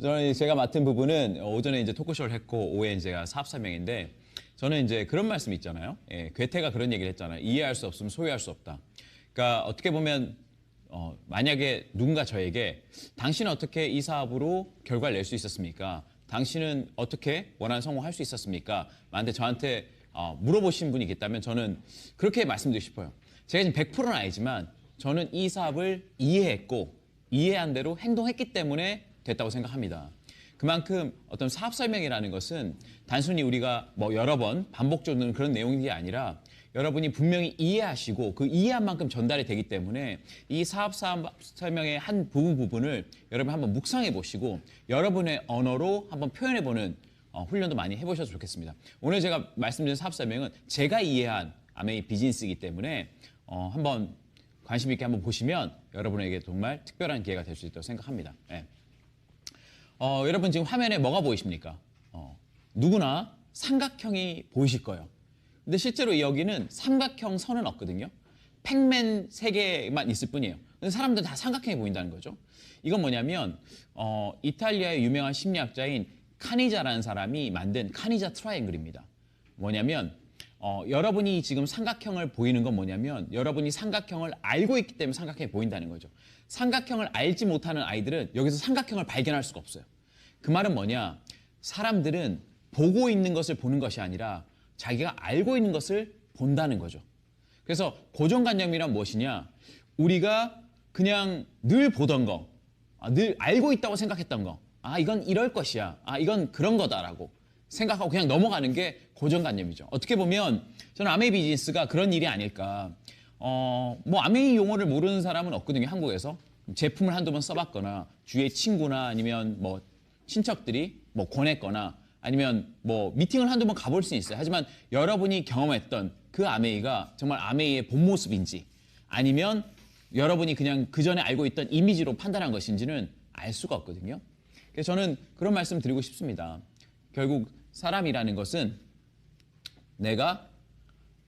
저는 제가 맡은 부분은 오전에 이제 토크쇼를 했고 오후에 제가 사업설명인데 저는 이제 그런 말씀 있잖아요. 예, 괴테가 그런 얘기를 했잖아요. 이해할 수 없으면 소유할 수 없다. 그러니까 어떻게 보면 만약에 누군가 저에게 당신은 어떻게 이 사업으로 결과를 낼 수 있었습니까? 당신은 어떻게 원하는 성공할 수 있었습니까? 만약에 저한테 물어보신 분이 있다면 저는 그렇게 말씀드리고 싶어요. 제가 지금 100%는 아니지만 저는 이 사업을 이해했고 이해한 대로 행동했기 때문에 됐다고 생각합니다. 그만큼 어떤 사업 설명이라는 것은 단순히 우리가 뭐 여러 번 반복적으로 그런 내용이 아니라 여러분이 분명히 이해하시고 그 이해한 만큼 전달이 되기 때문에 이 사업 설명의 한 부분을 여러분 한번 묵상해 보시고 여러분의 언어로 한번 표현해 보는 훈련도 많이 해보셔도 좋겠습니다. 오늘 제가 말씀드린 사업 설명은 제가 이해한 아메이 비즈니스이기 때문에 한번 관심 있게 한번 보시면 여러분에게 정말 특별한 기회가 될 수 있다고 생각합니다. 네. 여러분 지금 화면에 뭐가 보이십니까? 누구나 삼각형이 보이실 거예요. 근데 실제로 여기는 삼각형 선은 없거든요. 팩맨 3개만 있을 뿐이에요. 근데 사람들은 다 삼각형이 보인다는 거죠. 이건 뭐냐면 이탈리아의 유명한 심리학자인 카니자라는 사람이 만든 카니자 트라이앵글입니다. 뭐냐면 여러분이 지금 삼각형을 보이는 건 뭐냐면 여러분이 삼각형을 알고 있기 때문에 삼각형이 보인다는 거죠. 삼각형을 알지 못하는 아이들은 여기서 삼각형을 발견할 수가 없어요. 그 말은 뭐냐? 사람들은 보고 있는 것을 보는 것이 아니라 자기가 알고 있는 것을 본다는 거죠. 그래서 고정관념이란 무엇이냐? 우리가 그냥 늘 보던 거, 늘 알고 있다고 생각했던 거, 이건 이럴 것이야, 이건 그런 거다라고 생각하고 그냥 넘어가는 게 고정관념이죠. 어떻게 보면 저는 아메이 비즈니스가 그런 일이 아닐까. 뭐 아메이 용어를 모르는 사람은 없거든요. 한국에서 제품을 한두 번 써봤거나 주위의 친구나 아니면 뭐 친척들이 뭐 권했거나 아니면 뭐 미팅을 한두 번 가볼 수는 있어요. 하지만 여러분이 경험했던 그 아메이가 정말 아메이의 본 모습인지 아니면 여러분이 그냥 그 전에 알고 있던 이미지로 판단한 것인지는 알 수가 없거든요. 그래서 저는 그런 말씀 드리고 싶습니다. 결국 사람이라는 것은 내가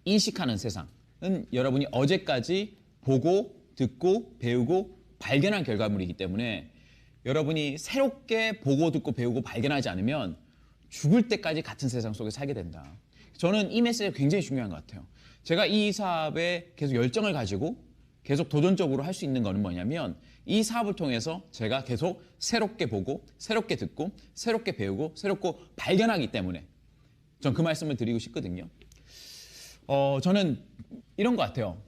인식하는 세상은 여러분이 어제까지 보고 듣고 배우고 발견한 결과물이기 때문에 여러분이 새롭게 보고 듣고 배우고 발견하지 않으면 죽을 때까지 같은 세상 속에 살게 된다. 저는 이 메시지가 굉장히 중요한 것 같아요. 제가 이 사업에 계속 열정을 가지고 계속 도전적으로 할 수 있는 거는 뭐냐면 이 사업을 통해서 제가 계속 새롭게 보고 새롭게 듣고 새롭게 배우고 새롭게 발견하기 때문에 전 그 말씀을 드리고 싶거든요. 저는 이런 것 같아요.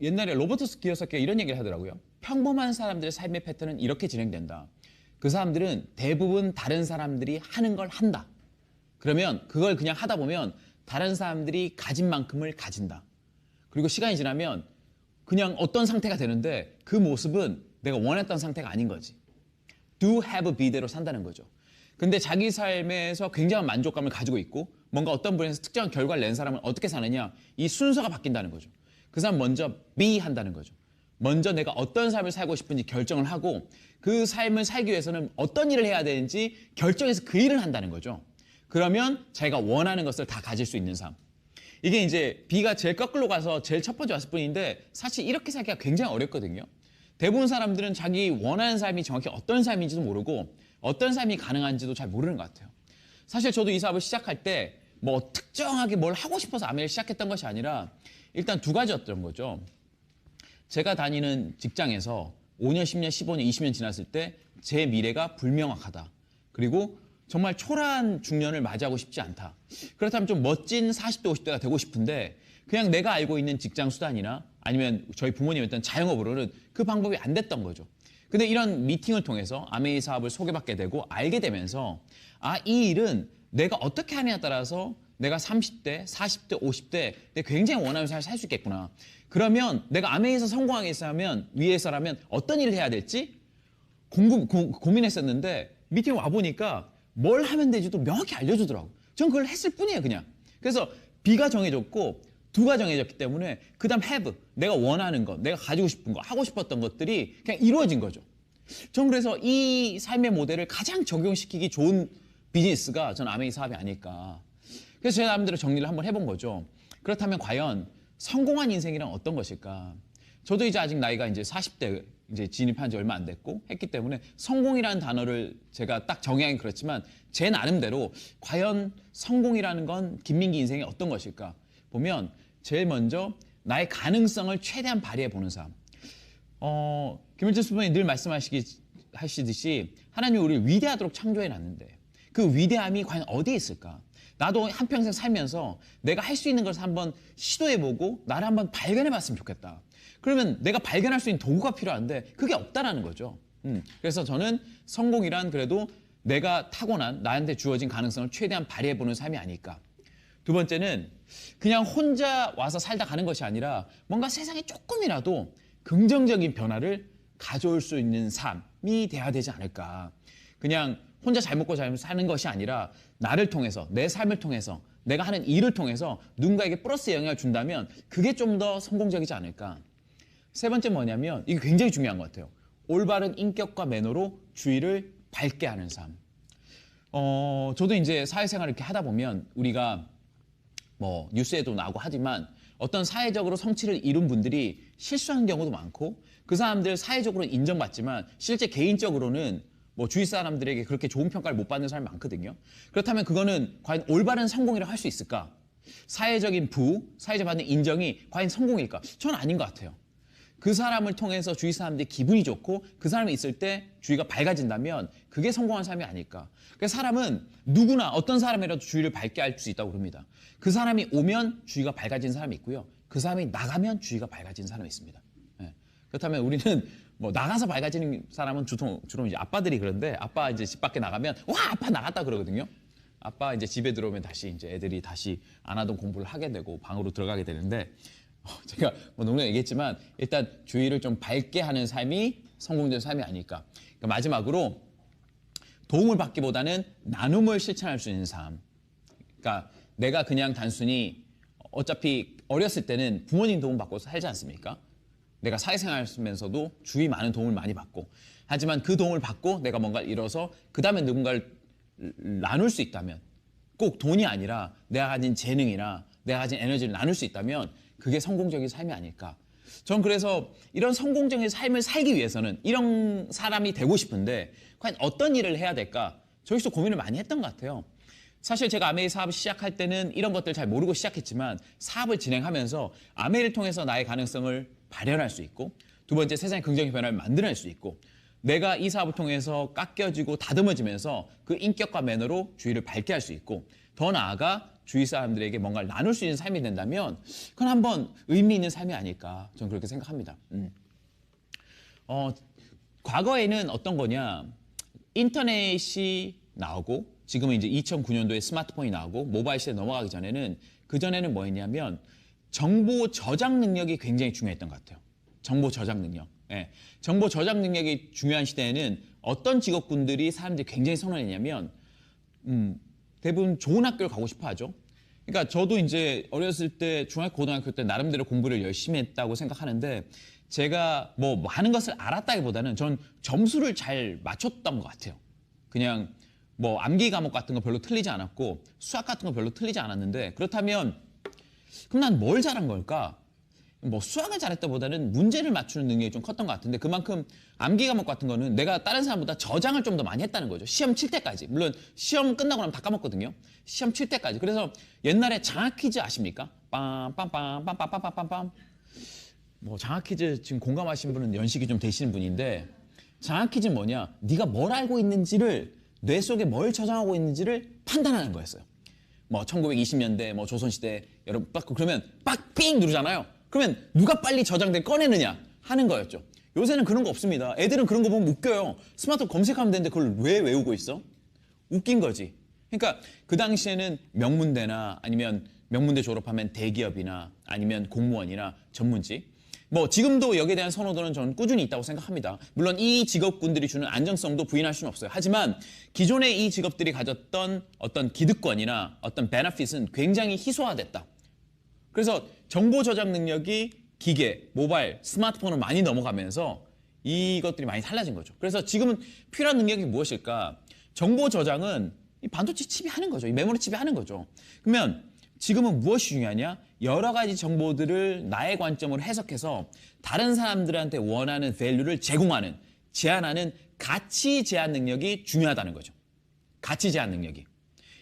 옛날에 로버트 키요사키가 이런 얘기를 하더라고요. 평범한 사람들의 삶의 패턴은 이렇게 진행된다. 그 사람들은 대부분 다른 사람들이 하는 걸 한다. 그러면 그걸 그냥 하다 보면 다른 사람들이 가진 만큼을 가진다. 그리고 시간이 지나면 그냥 어떤 상태가 되는데 그 모습은 내가 원했던 상태가 아닌 거지. Do, have, be대로 산다는 거죠. 근데 자기 삶에서 굉장한 만족감을 가지고 있고 뭔가 어떤 분야에서 특정한 결과를 낸 사람은 어떻게 사느냐 이 순서가 바뀐다는 거죠. 그 사람 먼저 be 한다는 거죠. 먼저 내가 어떤 삶을 살고 싶은지 결정을 하고 그 삶을 살기 위해서는 어떤 일을 해야 되는지 결정해서 그 일을 한다는 거죠. 그러면 자기가 원하는 것을 다 가질 수 있는 삶. 이게 이제 B가 제일 거꾸로 가서 제일 첫 번째 왔을 뿐인데 사실 이렇게 살기가 굉장히 어렵거든요. 대부분 사람들은 자기 원하는 삶이 정확히 어떤 삶인지도 모르고 어떤 삶이 가능한지도 잘 모르는 것 같아요. 사실 저도 이 사업을 시작할 때 뭐 특정하게 뭘 하고 싶어서 아메를 시작했던 것이 아니라 일단 두 가지였던 거죠. 제가 다니는 직장에서 5년, 10년, 15년, 20년 지났을 때 제 미래가 불명확하다. 그리고 정말 초라한 중년을 맞이하고 싶지 않다. 그렇다면 좀 멋진 40대, 50대가 되고 싶은데 그냥 내가 알고 있는 직장 수단이나 아니면 저희 부모님이었던 자영업으로는 그 방법이 안 됐던 거죠. 근데 이런 미팅을 통해서 아메이 사업을 소개받게 되고 알게 되면서 이 일은 내가 어떻게 하느냐에 따라서 내가 30대, 40대, 50대 내가 굉장히 원하는 삶을 살 수 있겠구나. 그러면 내가 아메이에서 성공하기 위해서라면 어떤 일을 해야 될지 고민했었는데 미팅 와보니까 뭘 하면 되지도 명확히 알려주더라고. 전 그걸 했을 뿐이에요, 그냥. 그래서 B가 정해졌고 두가 정해졌기 때문에 그 다음 have, 내가 원하는 것, 내가 가지고 싶은 거, 하고 싶었던 것들이 그냥 이루어진 거죠. 전 그래서 이 삶의 모델을 가장 적용시키기 좋은 비즈니스가 전 아메이 사업이 아닐까. 그래서 제 나름대로 정리를 한번 해본 거죠. 그렇다면 과연 성공한 인생이란 어떤 것일까? 저도 이제 아직 나이가 이제 40대 이제 진입한 지 얼마 안 됐고 했기 때문에 성공이라는 단어를 제가 딱 정의하기 그렇지만 제 나름대로 과연 성공이라는 건 김민기 인생에 어떤 것일까 보면 제일 먼저 나의 가능성을 최대한 발휘해 보는 삶. 김일철 스님이 늘 말씀하시듯이 하나님이 우리를 위대하도록 창조해 놨는데 그 위대함이 과연 어디에 있을까? 나도 한평생 살면서 내가 할 수 있는 것을 한번 시도해보고 나를 한번 발견해봤으면 좋겠다. 그러면 내가 발견할 수 있는 도구가 필요한데 그게 없다라는 거죠. 그래서 저는 성공이란 그래도 내가 타고난 나한테 주어진 가능성을 최대한 발휘해보는 삶이 아닐까. 두 번째는 그냥 혼자 와서 살다 가는 것이 아니라 뭔가 세상에 조금이라도 긍정적인 변화를 가져올 수 있는 삶이 돼야 되지 않을까. 그냥 혼자 잘 먹고 잘 사는 것이 아니라 나를 통해서, 내 삶을 통해서, 내가 하는 일을 통해서 누군가에게 플러스 영향을 준다면 그게 좀 더 성공적이지 않을까. 세 번째 뭐냐면 이게 굉장히 중요한 것 같아요. 올바른 인격과 매너로 주위를 밝게 하는 삶. 저도 이제 사회생활을 이렇게 하다 보면 우리가 뭐 뉴스에도 나오고 하지만 어떤 사회적으로 성취를 이룬 분들이 실수하는 경우도 많고 그 사람들 사회적으로는 인정받지만 실제 개인적으로는 뭐 주위 사람들에게 그렇게 좋은 평가를 못 받는 사람이 많거든요. 그렇다면 그거는 과연 올바른 성공이라고 할 수 있을까? 사회적인 사회적 받는 인정이 과연 성공일까? 저는 아닌 것 같아요. 그 사람을 통해서 주위 사람들이 기분이 좋고 그 사람이 있을 때 주위가 밝아진다면 그게 성공한 삶이 아닐까. 그래서 사람은 누구나 어떤 사람이라도 주위를 밝게 할 수 있다고 그럽니다. 그 사람이 오면 주위가 밝아진 사람이 있고요. 그 사람이 나가면 주위가 밝아진 사람이 있습니다. 네. 그렇다면 우리는 뭐 나가서 밝아지는 사람은 주로 이제 아빠들이 그런데 아빠 이제 집 밖에 나가면 와 아빠 나갔다 그러거든요. 아빠 이제 집에 들어오면 다시 이제 애들이 다시 안 하던 공부를 하게 되고 방으로 들어가게 되는데 제가 뭐 농담 얘기했지만 일단 주위를 좀 밝게 하는 삶이 성공된 삶이 아닐까. 그러니까 마지막으로 도움을 받기보다는 나눔을 실천할 수 있는 삶. 그러니까 내가 그냥 단순히 어차피 어렸을 때는 부모님 도움 받고 살지 않습니까? 내가 사회생활 하면서도 주위 많은 도움을 많이 받고 하지만 그 도움을 받고 내가 뭔가를 이뤄서 그 다음에 누군가를 나눌 수 있다면 꼭 돈이 아니라 내가 가진 재능이나 내가 가진 에너지를 나눌 수 있다면 그게 성공적인 삶이 아닐까. 전 그래서 이런 성공적인 삶을 살기 위해서는 이런 사람이 되고 싶은데 과연 어떤 일을 해야 될까? 저기서 고민을 많이 했던 것 같아요. 사실 제가 아메이 사업을 시작할 때는 이런 것들 잘 모르고 시작했지만 사업을 진행하면서 아메이를 통해서 나의 가능성을 발현할 수 있고 두 번째 세상의 긍정의 변화를 만들어낼 수 있고 내가 이 사업을 통해서 깎여지고 다듬어지면서 그 인격과 매너로 주위를 밝게 할 수 있고 더 나아가 주위 사람들에게 뭔가를 나눌 수 있는 삶이 된다면 그건 한번 의미 있는 삶이 아닐까 저는 그렇게 생각합니다. 과거에는 어떤 거냐 인터넷이 나오고 지금은 이제 2009년도에 스마트폰이 나오고 모바일 시대에 넘어가기 전에는 그전에는 뭐였냐면 정보 저장 능력이 굉장히 중요했던 것 같아요. 정보 저장 능력. 예. 정보 저장 능력이 중요한 시대에는 어떤 직업군들이 사람들이 굉장히 선호했냐면 대부분 좋은 학교를 가고 싶어 하죠. 그러니까 저도 이제 어렸을 때 중학교 고등학교 때 나름대로 공부를 열심히 했다고 생각하는데 제가 뭐 많은 것을 알았다기보다는 전 점수를 잘 맞췄던 것 같아요. 그냥 뭐 암기 과목 같은 거 별로 틀리지 않았고 수학 같은 거 별로 틀리지 않았는데 그렇다면 그럼 난 뭘 잘한 걸까? 뭐 수학을 잘했다보다는 문제를 맞추는 능력이 좀 컸던 것 같은데 그만큼 암기 과목 같은 거는 내가 다른 사람보다 저장을 좀 더 많이 했다는 거죠. 시험 칠 때까지. 물론 시험 끝나고 나면 다 까먹거든요. 시험 칠 때까지. 그래서 옛날에 장학 퀴즈 아십니까? 빰빰빰빰빰빰빰빰빰 뭐 장학 퀴즈 지금 공감하시는 분은 연식이 좀 되시는 분인데 장학 퀴즈는 뭐냐? 네가 뭘 알고 있는지를 뇌 속에 뭘 저장하고 있는지를 판단하는 거였어요. 뭐 1920년대 뭐 조선시대 여러분 빡 그러면 빡삥 누르잖아요. 그러면 누가 빨리 저장된 꺼내느냐 하는 거였죠. 요새는 그런 거 없습니다. 애들은 그런 거 보면 웃겨요. 스마트폰 검색하면 되는데 그걸 왜 외우고 있어? 웃긴 거지. 그러니까 그 당시에는 명문대나 아니면 명문대 졸업하면 대기업이나 아니면 공무원이나 전문직 뭐 지금도 여기에 대한 선호도는 저는 꾸준히 있다고 생각합니다. 물론 이 직업군들이 주는 안정성도 부인할 수는 없어요. 하지만 기존의 이 직업들이 가졌던 어떤 기득권이나 어떤 베네핏은 굉장히 희소화됐다. 그래서 정보 저장 능력이 기계, 모바일, 스마트폰으로 많이 넘어가면서 이것들이 많이 달라진 거죠. 그래서 지금은 필요한 능력이 무엇일까? 정보 저장은 이 반도체 칩이 하는 거죠. 이 메모리 칩이 하는 거죠. 그러면 지금은 무엇이 중요하냐? 여러 가지 정보들을 나의 관점으로 해석해서 다른 사람들한테 원하는 밸류를 제공하는, 제안하는 가치 제안 능력이 중요하다는 거죠. 가치 제안 능력이.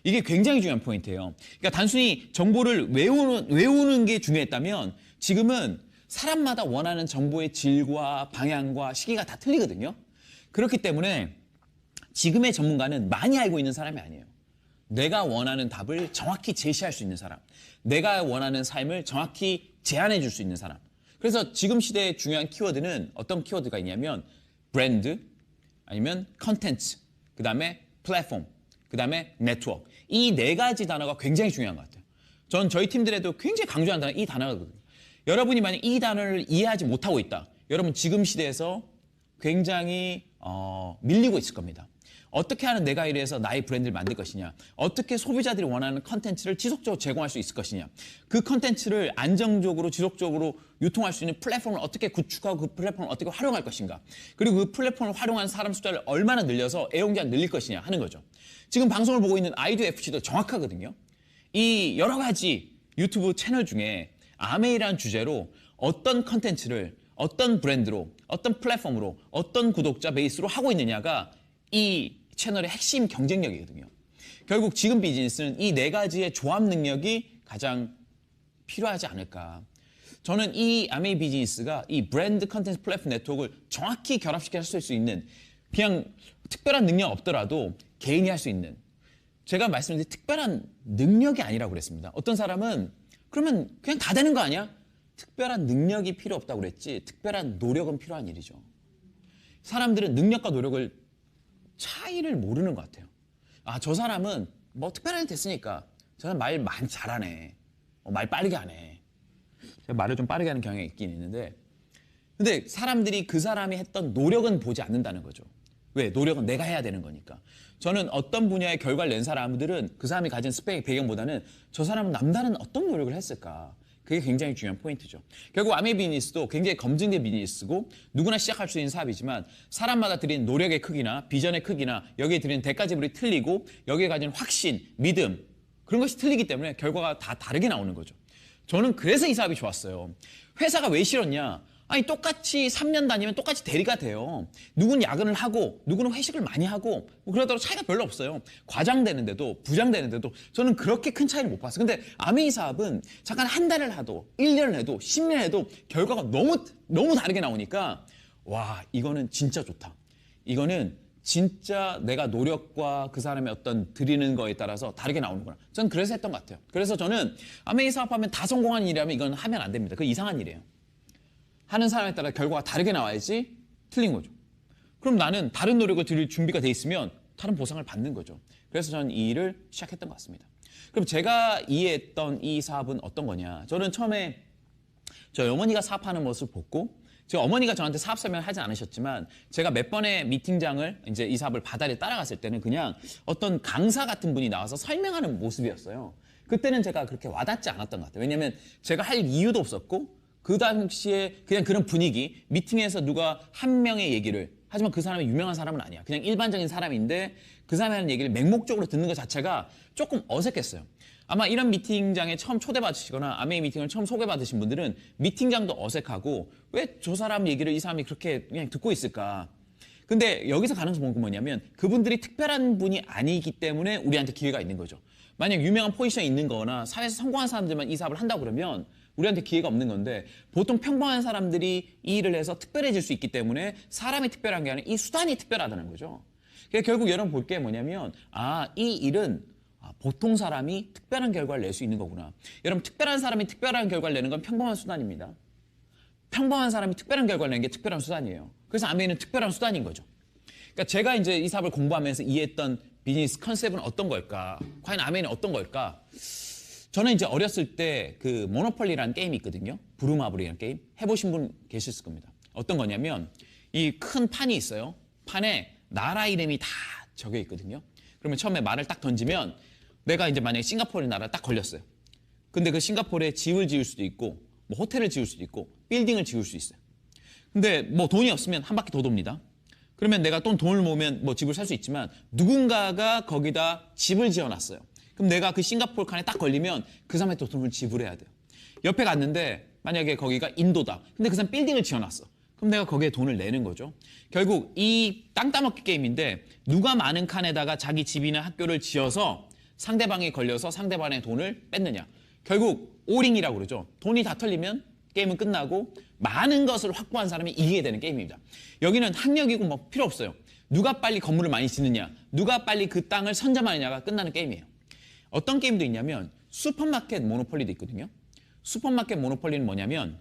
이게 굉장히 중요한 포인트예요. 그러니까 단순히 정보를 외우는 게 중요했다면 지금은 사람마다 원하는 정보의 질과 방향과 시기가 다 틀리거든요. 그렇기 때문에 지금의 전문가는 많이 알고 있는 사람이 아니에요. 내가 원하는 답을 정확히 제시할 수 있는 사람, 내가 원하는 삶을 정확히 제안해 줄 수 있는 사람. 그래서 지금 시대의 중요한 키워드는 어떤 키워드가 있냐면 브랜드, 아니면 컨텐츠, 그 다음에 플랫폼, 그 다음에 네트워크. 이 네 가지 단어가 굉장히 중요한 것 같아요. 전 저희 팀들에도 굉장히 강조하는 단어 이 단어거든요. 여러분이 만약 이 단어를 이해하지 못하고 있다. 여러분 지금 시대에서 굉장히 밀리고 있을 겁니다. 어떻게 하는 내가 일해서 나의 브랜드를 만들 것이냐, 어떻게 소비자들이 원하는 컨텐츠를 지속적으로 제공할 수 있을 것이냐, 그 컨텐츠를 안정적으로 지속적으로 유통할 수 있는 플랫폼을 어떻게 구축하고 그 플랫폼을 어떻게 활용할 것인가, 그리고 그 플랫폼을 활용하는 사람 숫자를 얼마나 늘려서 애용자 늘릴 것이냐 하는 거죠. 지금 방송을 보고 있는 아이디어 FC도 정확하거든요. 이 여러 가지 유튜브 채널 중에 아메이라는 주제로 어떤 컨텐츠를 어떤 브랜드로, 어떤 플랫폼으로, 어떤 구독자 베이스로 하고 있느냐가 이 채널의 핵심 경쟁력이거든요. 결국 지금 비즈니스는 이 네 가지의 조합 능력이 가장 필요하지 않을까. 저는 이 아메이 비즈니스가 이 브랜드 컨텐츠 플랫폼 네트워크를 정확히 결합시켜 수 있는, 그냥 특별한 능력 없더라도 개인이 할 수 있는, 제가 말씀드린 특별한 능력이 아니라고 그랬습니다. 어떤 사람은 그러면 그냥 다 되는 거 아니야? 특별한 능력이 필요 없다고 그랬지 특별한 노력은 필요한 일이죠. 사람들은 능력과 노력을 차이를 모르는 것 같아요. 아, 저 사람은 뭐 특별한 일 됐으니까 저 사람 말 많이 잘하네. 말 빠르게 하네. 제가 말을 좀 빠르게 하는 경향이 있긴 있는데, 근데 사람들이 그 사람이 했던 노력은 보지 않는다는 거죠. 왜? 노력은 내가 해야 되는 거니까. 저는 어떤 분야의 결과를 낸 사람들은 그 사람이 가진 스펙 배경보다는 저 사람은 남다른 어떤 노력을 했을까. 그게 굉장히 중요한 포인트죠. 결국 아메이 비즈니스도 굉장히 검증된 비즈니스고 누구나 시작할 수 있는 사업이지만 사람마다 드린 노력의 크기나 비전의 크기나 여기에 드리는 대가 지불이 틀리고 여기에 가진 확신, 믿음 그런 것이 틀리기 때문에 결과가 다 다르게 나오는 거죠. 저는 그래서 이 사업이 좋았어요. 회사가 왜 싫었냐? 아니 똑같이 3년 다니면 똑같이 대리가 돼요. 누구는 야근을 하고 누구는 회식을 많이 하고 뭐 그러더라도 차이가 별로 없어요. 과장 되는데도 부장 되는데도 저는 그렇게 큰 차이를 못 봤어요. 근데 아메이 사업은 잠깐 한 달을 해도 1년을 해도 10년 해도 결과가 너무 다르게 나오니까 와, 이거는 진짜 좋다. 이거는 진짜 내가 노력과 그 사람의 어떤 드리는 거에 따라서 다르게 나오는구나. 저는 그래서 했던 것 같아요. 그래서 저는 아메이 사업하면 다 성공한 일이라면 이건 하면 안 됩니다. 그건 이상한 일이에요. 하는 사람에 따라 결과가 다르게 나와야지 틀린 거죠. 그럼 나는 다른 노력을 드릴 준비가 돼 있으면 다른 보상을 받는 거죠. 그래서 저는 이 일을 시작했던 것 같습니다. 그럼 제가 이해했던 이 사업은 어떤 거냐. 저는 처음에 저희 어머니가 사업하는 모습을 보고 제 어머니가 저한테 사업 설명을 하지 않으셨지만 제가 몇 번의 미팅장을 이제 이 사업을 바다를 따라갔을 때는 그냥 어떤 강사 같은 분이 나와서 설명하는 모습이었어요. 그때는 제가 그렇게 와닿지 않았던 것 같아요. 왜냐하면 제가 할 이유도 없었고 그 당시에 그냥 그런 분위기, 미팅에서 누가 한 명의 얘기를, 하지만 그 사람이 유명한 사람은 아니야. 그냥 일반적인 사람인데 그 사람이 하는 얘기를 맹목적으로 듣는 것 자체가 조금 어색했어요. 아마 이런 미팅장에 처음 초대받으시거나 아메이 미팅을 처음 소개받으신 분들은 미팅장도 어색하고 왜 저 사람 얘기를 이 사람이 그렇게 그냥 듣고 있을까. 근데 여기서 가능성 본 건 뭐냐면 그분들이 특별한 분이 아니기 때문에 우리한테 기회가 있는 거죠. 만약 유명한 포지션에 있는 거나 사회에서 성공한 사람들만 이 사업을 한다고 그러면 우리한테 기회가 없는 건데 보통 평범한 사람들이 이 일을 해서 특별해질 수 있기 때문에 사람이 특별한 게 아니라 이 수단이 특별하다는 거죠. 그러니까 결국 여러분 볼 게 뭐냐면 이 일은 보통 사람이 특별한 결과를 낼 수 있는 거구나. 여러분 특별한 사람이 특별한 결과를 내는 건 평범한 수단입니다. 평범한 사람이 특별한 결과를 내는 게 특별한 수단이에요. 그래서 아메이는 특별한 수단인 거죠. 그러니까 제가 이제 이 사업을 공부하면서 이해했던 비즈니스 컨셉은 어떤 걸까? 과연 아메이는 어떤 걸까? 저는 이제 어렸을 때 그 모노폴리라는 게임이 있거든요. 브루마블이라는 게임. 해보신 분 계실 겁니다. 어떤 거냐면 이 큰 판이 있어요. 판에 나라 이름이 다 적혀 있거든요. 그러면 처음에 말을 딱 던지면 내가 이제 만약에 싱가포르 나라 딱 걸렸어요. 근데 그 싱가포르에 집을 지을 수도 있고 뭐 호텔을 지을 수도 있고 빌딩을 지을 수 있어요. 근데 뭐 돈이 없으면 한 바퀴 더 돕니다. 그러면 내가 또 돈을 모으면 뭐 집을 살 수 있지만 누군가가 거기다 집을 지어놨어요. 그럼 내가 그 싱가포르 칸에 딱 걸리면 그 사람한테 돈을 지불해야 돼요. 옆에 갔는데 만약에 거기가 인도다. 근데 그 사람 빌딩을 지어놨어. 그럼 내가 거기에 돈을 내는 거죠. 결국 이 땅 따먹기 게임인데 누가 많은 칸에다가 자기 집이나 학교를 지어서 상대방에 걸려서 상대방의 돈을 뺏느냐. 결국 오링이라고 그러죠. 돈이 다 털리면 게임은 끝나고 많은 것을 확보한 사람이 이기게 되는 게임입니다. 여기는 학력이고 뭐 필요 없어요. 누가 빨리 건물을 많이 짓느냐, 누가 빨리 그 땅을 선점하느냐가 끝나는 게임이에요. 어떤 게임도 있냐면 슈퍼마켓 모노폴리도 있거든요. 슈퍼마켓 모노폴리는 뭐냐면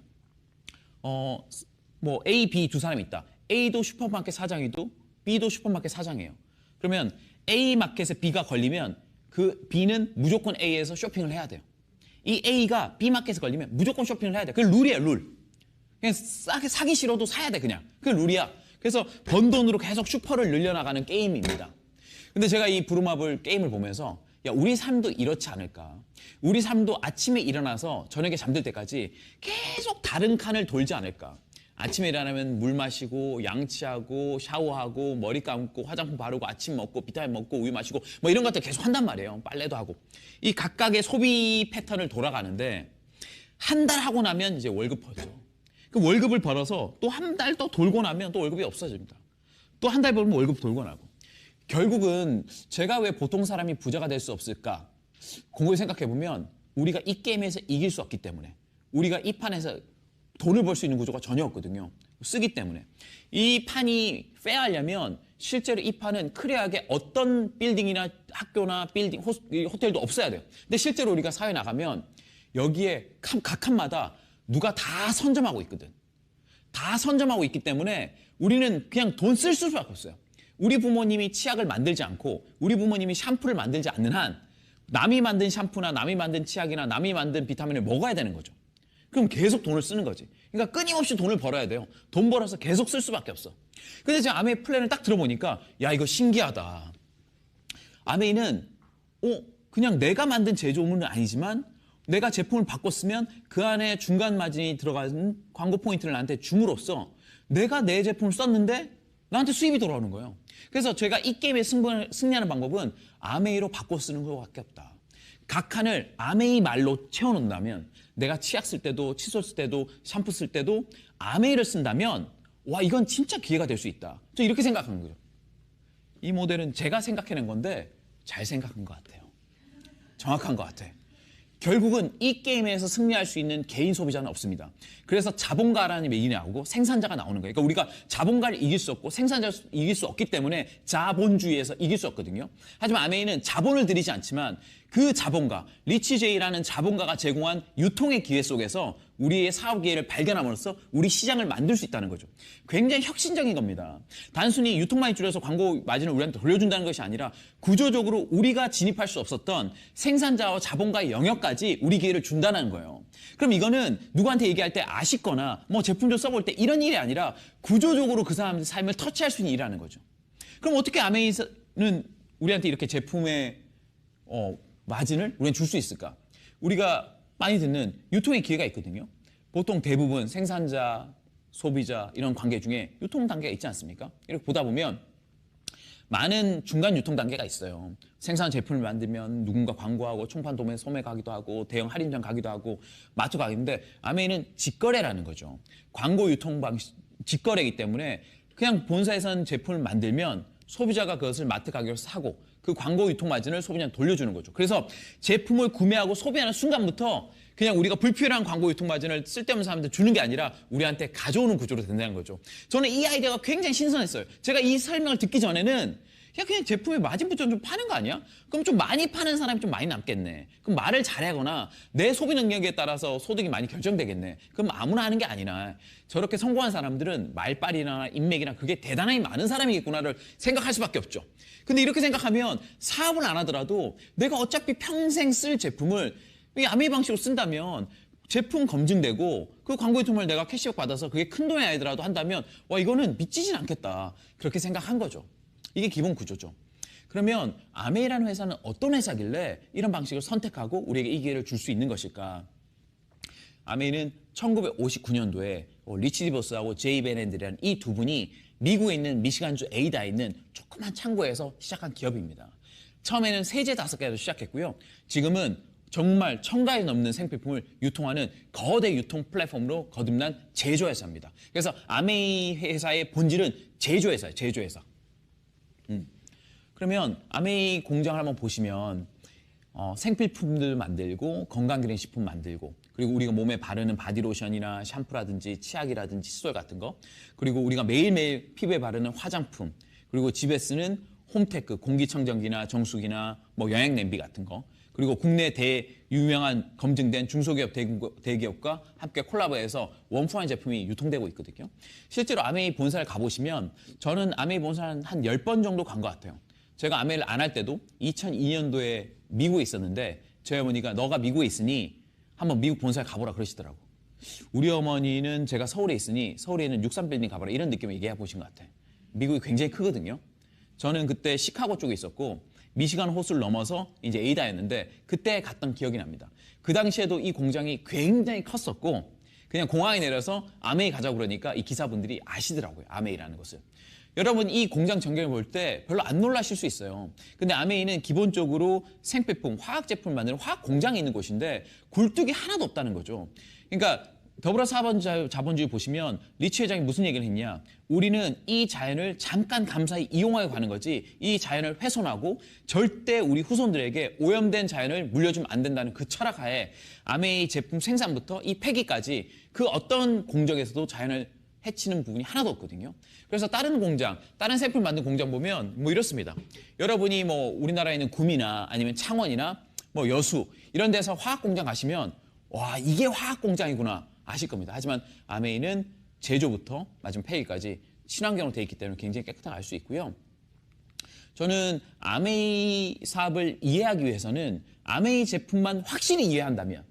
뭐 A, B 두 사람이 있다. A도 슈퍼마켓 사장이고 B도 슈퍼마켓 사장이에요. 그러면 A 마켓에 B가 걸리면 그 B는 무조건 A에서 쇼핑을 해야 돼요. 이 A가 B 마켓에 걸리면 무조건 쇼핑을 해야 돼. 그게 룰이에요, 룰. 그냥 사기 싫어도 사야 돼, 그냥. 그게 룰이야. 그래서 번 돈으로 계속 슈퍼를 늘려나가는 게임입니다. 근데 제가 이 부루마블 게임을 보면서 야, 우리 삶도 이렇지 않을까? 우리 삶도 아침에 일어나서 저녁에 잠들 때까지 계속 다른 칸을 돌지 않을까? 아침에 일어나면 물 마시고 양치하고 샤워하고 머리 감고 화장품 바르고 아침 먹고 비타민 먹고 우유 마시고 뭐 이런 것들 계속 한단 말이에요. 빨래도 하고. 이 각각의 소비 패턴을 돌아가는데 한 달 하고 나면 이제 월급 벌죠. 그 월급을 벌어서 또 한 달 또 돌고 나면 또 월급이 없어집니다. 또 한 달 벌면 월급 돌고 나고. 결국은 제가 왜 보통 사람이 부자가 될 수 없을까? 곰곰이 생각해보면 우리가 이 게임에서 이길 수 없기 때문에 우리가 이 판에서 돈을 벌 수 있는 구조가 전혀 없거든요. 쓰기 때문에. 이 판이 페어하려면 실제로 이 판은 크리하게 어떤 빌딩이나 학교나 빌딩, 호텔도 없어야 돼요. 근데 실제로 우리가 사회 나가면 여기에 각 칸마다 누가 다 선점하고 있거든. 다 선점하고 있기 때문에 우리는 그냥 돈 쓸 수밖에 없어요. 우리 부모님이 치약을 만들지 않고 우리 부모님이 샴푸를 만들지 않는 한 남이 만든 샴푸나 남이 만든 치약이나 남이 만든 비타민을 먹어야 되는 거죠. 그럼 계속 돈을 쓰는 거지. 그러니까 끊임없이 돈을 벌어야 돼요. 돈 벌어서 계속 쓸 수밖에 없어. 근데 제가 아메이 플랜을 딱 들어보니까 야, 이거 신기하다. 아메이는 그냥 내가 만든 제조물은 아니지만 내가 제품을 바꿨으면 그 안에 중간 마진이 들어가는 광고 포인트를 나한테 줌으로써 내가 내 제품을 썼는데 나한테 수입이 돌아오는 거예요. 그래서 제가 이 게임에 승리하는 방법은 아메이로 바꿔 쓰는 것밖에 없다. 각 칸을 아메이 말로 채워놓는다면 내가 치약 쓸 때도 칫솔 쓸 때도 샴푸 쓸 때도 아메이를 쓴다면 와, 이건 진짜 기회가 될 수 있다. 저 이렇게 생각하는 거죠. 이 모델은 제가 생각해낸 건데 잘 생각한 것 같아요. 정확한 것 같아. 결국은 이 게임에서 승리할 수 있는 개인 소비자는 없습니다. 그래서 자본가라는 얘기 나오고 생산자가 나오는 거예요. 그러니까 우리가 자본가를 이길 수 없고 생산자를 이길 수 없기 때문에 자본주의에서 이길 수 없거든요. 하지만 아메이는 자본을 들이지 않지만 그 자본가, 리치제이라는 자본가가 제공한 유통의 기회 속에서 우리의 사업 기회를 발견함으로써 우리 시장을 만들 수 있다는 거죠. 굉장히 혁신적인 겁니다. 단순히 유통만이 줄여서 광고 마진을 우리한테 돌려준다는 것이 아니라 구조적으로 우리가 진입할 수 없었던 생산자와 자본가의 영역까지 우리 기회를 준다는 거예요. 그럼 이거는 누구한테 얘기할 때 아쉽거나 뭐 제품 좀 써볼 때 이런 일이 아니라 구조적으로 그 사람의 삶을 터치할 수 있는 일이라는 거죠. 그럼 어떻게 아메이는 우리한테 이렇게 제품의 마진을 우리는 줄 수 있을까? 우리가 많이 듣는 유통의 기회가 있거든요. 보통 대부분 생산자, 소비자 이런 관계 중에 유통 단계가 있지 않습니까? 이렇게 보다 보면 많은 중간 유통 단계가 있어요. 생산 제품을 만들면 누군가 광고하고 총판 도매 소매 가기도 하고 대형 할인점 가기도 하고 마트 가기인데 아메이는 직거래라는 거죠. 광고 유통 방식 직거래이기 때문에 그냥 본사에서는 제품을 만들면 소비자가 그것을 마트 가격으로 사고 그 광고 유통 마진을 소비자한테 돌려주는 거죠. 그래서 제품을 구매하고 소비하는 순간부터 그냥 우리가 불필요한 광고 유통 마진을 쓸데없는 사람한테 주는 게 아니라 우리한테 가져오는 구조로 된다는 거죠. 저는 이 아이디어가 굉장히 신선했어요. 제가 이 설명을 듣기 전에는 그냥 제품의 마진부터 좀 파는 거 아니야? 그럼 좀 많이 파는 사람이 좀 많이 남겠네. 그럼 말을 잘하거나 내 소비 능력에 따라서 소득이 많이 결정되겠네. 그럼 아무나 하는 게 아니라 저렇게 성공한 사람들은 말빨이나 인맥이나 그게 대단히 많은 사람이겠구나를 생각할 수밖에 없죠. 근데 이렇게 생각하면 사업을 안 하더라도 내가 어차피 평생 쓸 제품을 이 아메이 방식으로 쓴다면 제품 검증되고 그 광고 유통을 내가 캐시백 받아서 그게 큰 돈이 아니더라도 한다면 와, 이거는 미치진 않겠다. 그렇게 생각한 거죠. 이게 기본 구조죠. 그러면 아메이라는 회사는 어떤 회사길래 이런 방식을 선택하고 우리에게 이 기회를 줄 수 있는 것일까? 아메이는 1959년도에 리치 디버스하고 제이 베넨들이라는 이 두 분이 미국에 있는 미시간주 에이다에 있는 조그만 창고에서 시작한 기업입니다. 처음에는 세제 5개로 시작했고요. 지금은 정말 1,000가지 넘는 생필품을 유통하는 거대 유통 플랫폼으로 거듭난 제조회사입니다. 그래서 아메이 회사의 본질은 제조회사예요. 제조회사. 그러면 아메이 공장을 한번 보시면 생필품들 만들고 건강기능식품 만들고 그리고 우리가 몸에 바르는 바디로션이나 샴푸라든지 치약이라든지 칫솔 같은 거 그리고 우리가 매일매일 피부에 바르는 화장품 그리고 집에 쓰는 홈테크 공기청정기나 정수기나 뭐 여행 냄비 같은 거 그리고 국내 유명한 검증된 중소기업 대기업과 함께 콜라보해서 원푸한 제품이 유통되고 있거든요. 실제로 아메이 본사를 가보시면 저는 아메이 본사를 한 10번 정도 간 것 같아요. 제가 아메이를 안 할 때도 2002년도에 미국에 있었는데 저희 어머니가 너가 미국에 있으니 한번 미국 본사에 가보라 그러시더라고. 우리 어머니는 제가 서울에 있으니 서울에 있는 63빌딩 가보라 이런 느낌을 얘기해 보신 것 같아요. 미국이 굉장히 크거든요. 저는 그때 시카고 쪽에 있었고 미시간 호수를 넘어서 이제 에이다였는데 그때 갔던 기억이 납니다. 그 당시에도 이 공장이 굉장히 컸었고 그냥 공항에 내려서 아메이 가자고 그러니까 이 기사분들이 아시더라고요. 아메이라는 것을. 여러분 이 공장 전경을 볼 때 별로 안 놀라실 수 있어요. 근데 아메이는 기본적으로 생필품, 화학 제품을 만드는 화학 공장이 있는 곳인데 굴뚝이 하나도 없다는 거죠. 그러니까 더불어 자본주의 보시면 리치 회장이 무슨 얘기를 했냐. 우리는 이 자연을 잠깐 감사히 이용하고 가는 거지 이 자연을 훼손하고 절대 우리 후손들에게 오염된 자연을 물려주면 안 된다는 그 철학 하에 아메이 제품 생산부터 이 폐기까지 그 어떤 공정에서도 자연을 해치는 부분이 하나도 없거든요. 그래서 다른 공장, 다른 생필품 만든 공장 보면 뭐 이렇습니다. 여러분이 뭐 우리나라에 있는 구미나 아니면 창원이나 뭐 여수 이런 데서 화학 공장 가시면 와 이게 화학 공장이구나 아실 겁니다. 하지만 아메이는 제조부터 마지막 폐기까지 친환경으로 되어 있기 때문에 굉장히 깨끗하게 알 수 있고요. 저는 아메이 사업을 이해하기 위해서는 아메이 제품만 확실히 이해한다면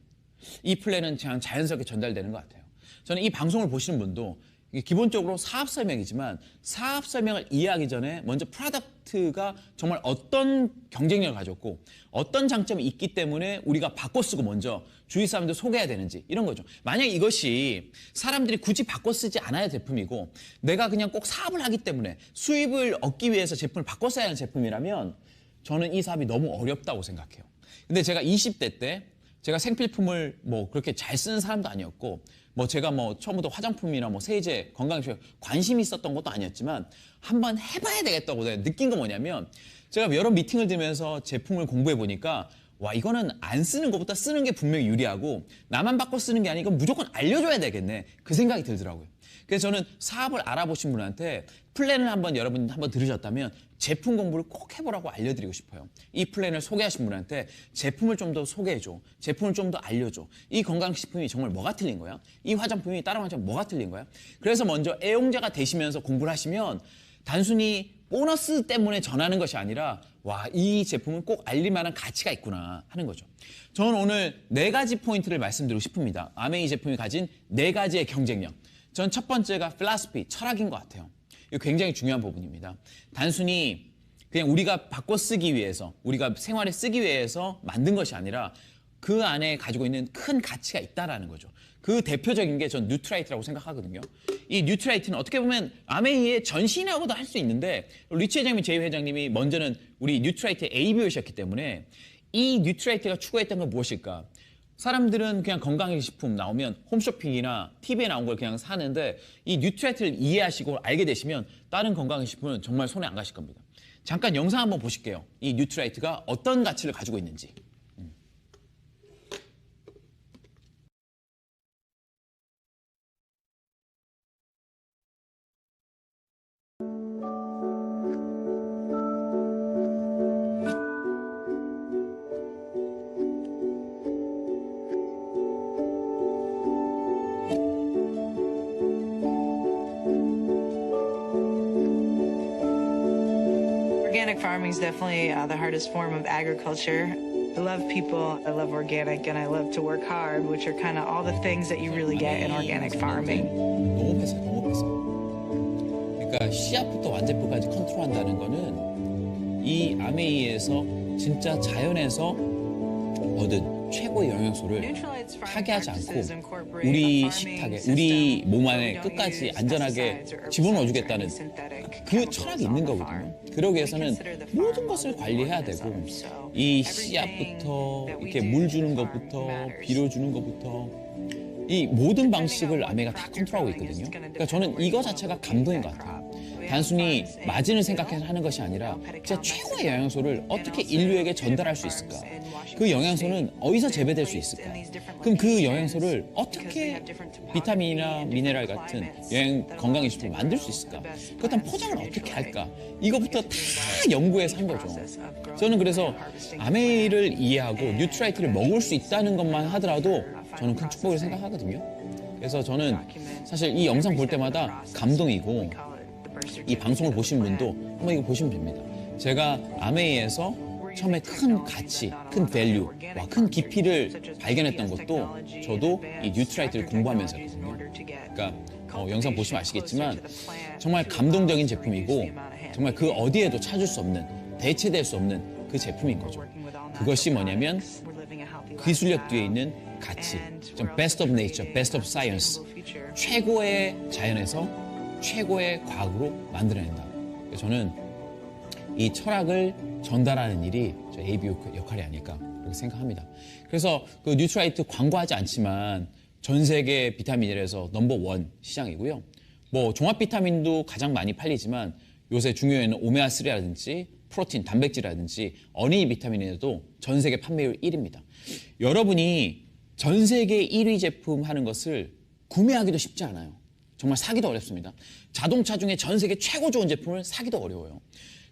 이 플랜은 그냥 자연스럽게 전달되는 것 같아요. 저는 이 방송을 보시는 분도 기본적으로 사업 설명이지만 사업 설명을 이해하기 전에 먼저 프로덕트가 정말 어떤 경쟁력을 가졌고 어떤 장점이 있기 때문에 우리가 바꿔 쓰고 먼저 주위 사람들 소개해야 되는지 이런 거죠. 만약 이것이 사람들이 굳이 바꿔 쓰지 않아야 제품이고 내가 그냥 꼭 사업을 하기 때문에 수입을 얻기 위해서 제품을 바꿔 써야 하는 제품이라면 저는 이 사업이 너무 어렵다고 생각해요. 근데 제가 20대 때 제가 생필품을 뭐 그렇게 잘 쓰는 사람도 아니었고 뭐 제가 뭐 처음부터 화장품이나 뭐 세제, 건강식에 관심이 있었던 것도 아니었지만 한번 해봐야 되겠다고 느낀 건 뭐냐면 제가 여러 미팅을 들으면서 제품을 공부해 보니까 와 이거는 안 쓰는 것보다 쓰는 게 분명히 유리하고 나만 바꿔 쓰는 게 아니고 무조건 알려줘야 되겠네 그 생각이 들더라고요. 그래서 저는 사업을 알아보신 분한테 플랜을 여러분 한번 들으셨다면 제품 공부를 꼭 해보라고 알려드리고 싶어요. 이 플랜을 소개하신 분한테 제품을 좀 더 소개해줘. 제품을 좀 더 알려줘. 이 건강식품이 정말 뭐가 틀린 거야? 이 화장품이 다른 화장품 뭐가 틀린 거야? 그래서 먼저 애용자가 되시면서 공부를 하시면 단순히 보너스 때문에 전하는 것이 아니라 와, 이 제품은 꼭 알릴 만한 가치가 있구나 하는 거죠. 저는 오늘 4가지 포인트를 말씀드리고 싶습니다. 아메이 제품이 가진 4가지의 경쟁력. 전 첫 번째가 필라소피, 철학인 것 같아요. 이거 굉장히 중요한 부분입니다. 단순히 그냥 우리가 바꿔 쓰기 위해서, 우리가 생활에 쓰기 위해서 만든 것이 아니라 그 안에 가지고 있는 큰 가치가 있다라는 거죠. 그 대표적인 게 전 뉴트라이트라고 생각하거든요. 이 뉴트라이트는 어떻게 보면 아메이의 전신이라고도 할 수 있는데 리치 회장님, 제이 회장님이 먼저는 우리 뉴트라이트의 ABO이셨기 때문에 이 뉴트라이트가 추구했던 건 무엇일까? 사람들은 그냥 건강식품 나오면 홈쇼핑이나 TV에 나온 걸 그냥 사는데 이 뉴트라이트를 이해하시고 알게 되시면 다른 건강식품은 정말 손에 안 가실 겁니다. 잠깐 영상 한번 보실게요. 이 뉴트라이트가 어떤 가치를 가지고 있는지. Organic farming is definitely the hardest form of agriculture. I love people, I love organic, and I love to work hard, which are kind of all the things that you really get in organic farming. 너무 패스, 너무 패스. 그러니까 씨앗부터 완제품까지 컨트롤한다는 거는 이 아메이에서 진짜 자연에서 얻은 최고의 영양소를 파괴하지 않고 우리 식탁에, 우리 몸 안에 끝까지 안전하게 집어넣어주겠다는 그 철학이 있는 거거든요. 그러기 위해서는 모든 것을 관리해야 되고 이 씨앗부터 이렇게 물 주는 것부터 비료 주는 것부터 이 모든 방식을 아메가 다 컨트롤하고 있거든요. 그러니까 저는 이거 자체가 감동인 것 같아요. 단순히 마진을 생각해서 하는 것이 아니라 진짜 최고의 영양소를 어떻게 인류에게 전달할 수 있을까? 그 영양소는 어디서 재배될 수 있을까? 그럼 그 영양소를 어떻게 비타민이나 미네랄 같은 건강기식품을 만들 수 있을까? 그렇다면 포장을 어떻게 할까? 이것부터 다 연구해서 한 거죠. 저는 그래서 아메이를 이해하고 뉴트라이트를 먹을 수 있다는 것만 하더라도 저는 큰 축복을 생각하거든요. 그래서 저는 사실 이 영상 볼 때마다 감동이고 이 방송을 보신 분도 한번 이거 보시면 됩니다. 제가 아메이에서 처음에 큰 가치, 큰 밸류, 큰 깊이를 발견했던 것도 저도 이 뉴트라이트를 공부하면서거든요. 그러니까 영상 보시면 아시겠지만 정말 감동적인 제품이고 정말 그 어디에도 찾을 수 없는, 대체될 수 없는 그 제품인 거죠. 그것이 뭐냐면 기술력 뒤에 있는 가치, best of nature, best of science, 최고의 자연에서 최고의 과학으로 만들어낸다. 저는 이 철학을 전달하는 일이 저 ABO 역할이 아닐까 그렇게 생각합니다. 그래서 그 뉴트라이트 광고하지 않지만 전 세계 비타민에서 넘버1 시장이고요. 뭐 종합 비타민도 가장 많이 팔리지만 요새 중요한 오메가3라든지 프로틴, 단백질이라든지 어린이 비타민에도 전 세계 판매율 1위입니다. 여러분이 전 세계 1위 제품 하는 것을 구매하기도 쉽지 않아요. 정말 사기도 어렵습니다. 자동차 중에 전 세계 최고 좋은 제품을 사기도 어려워요.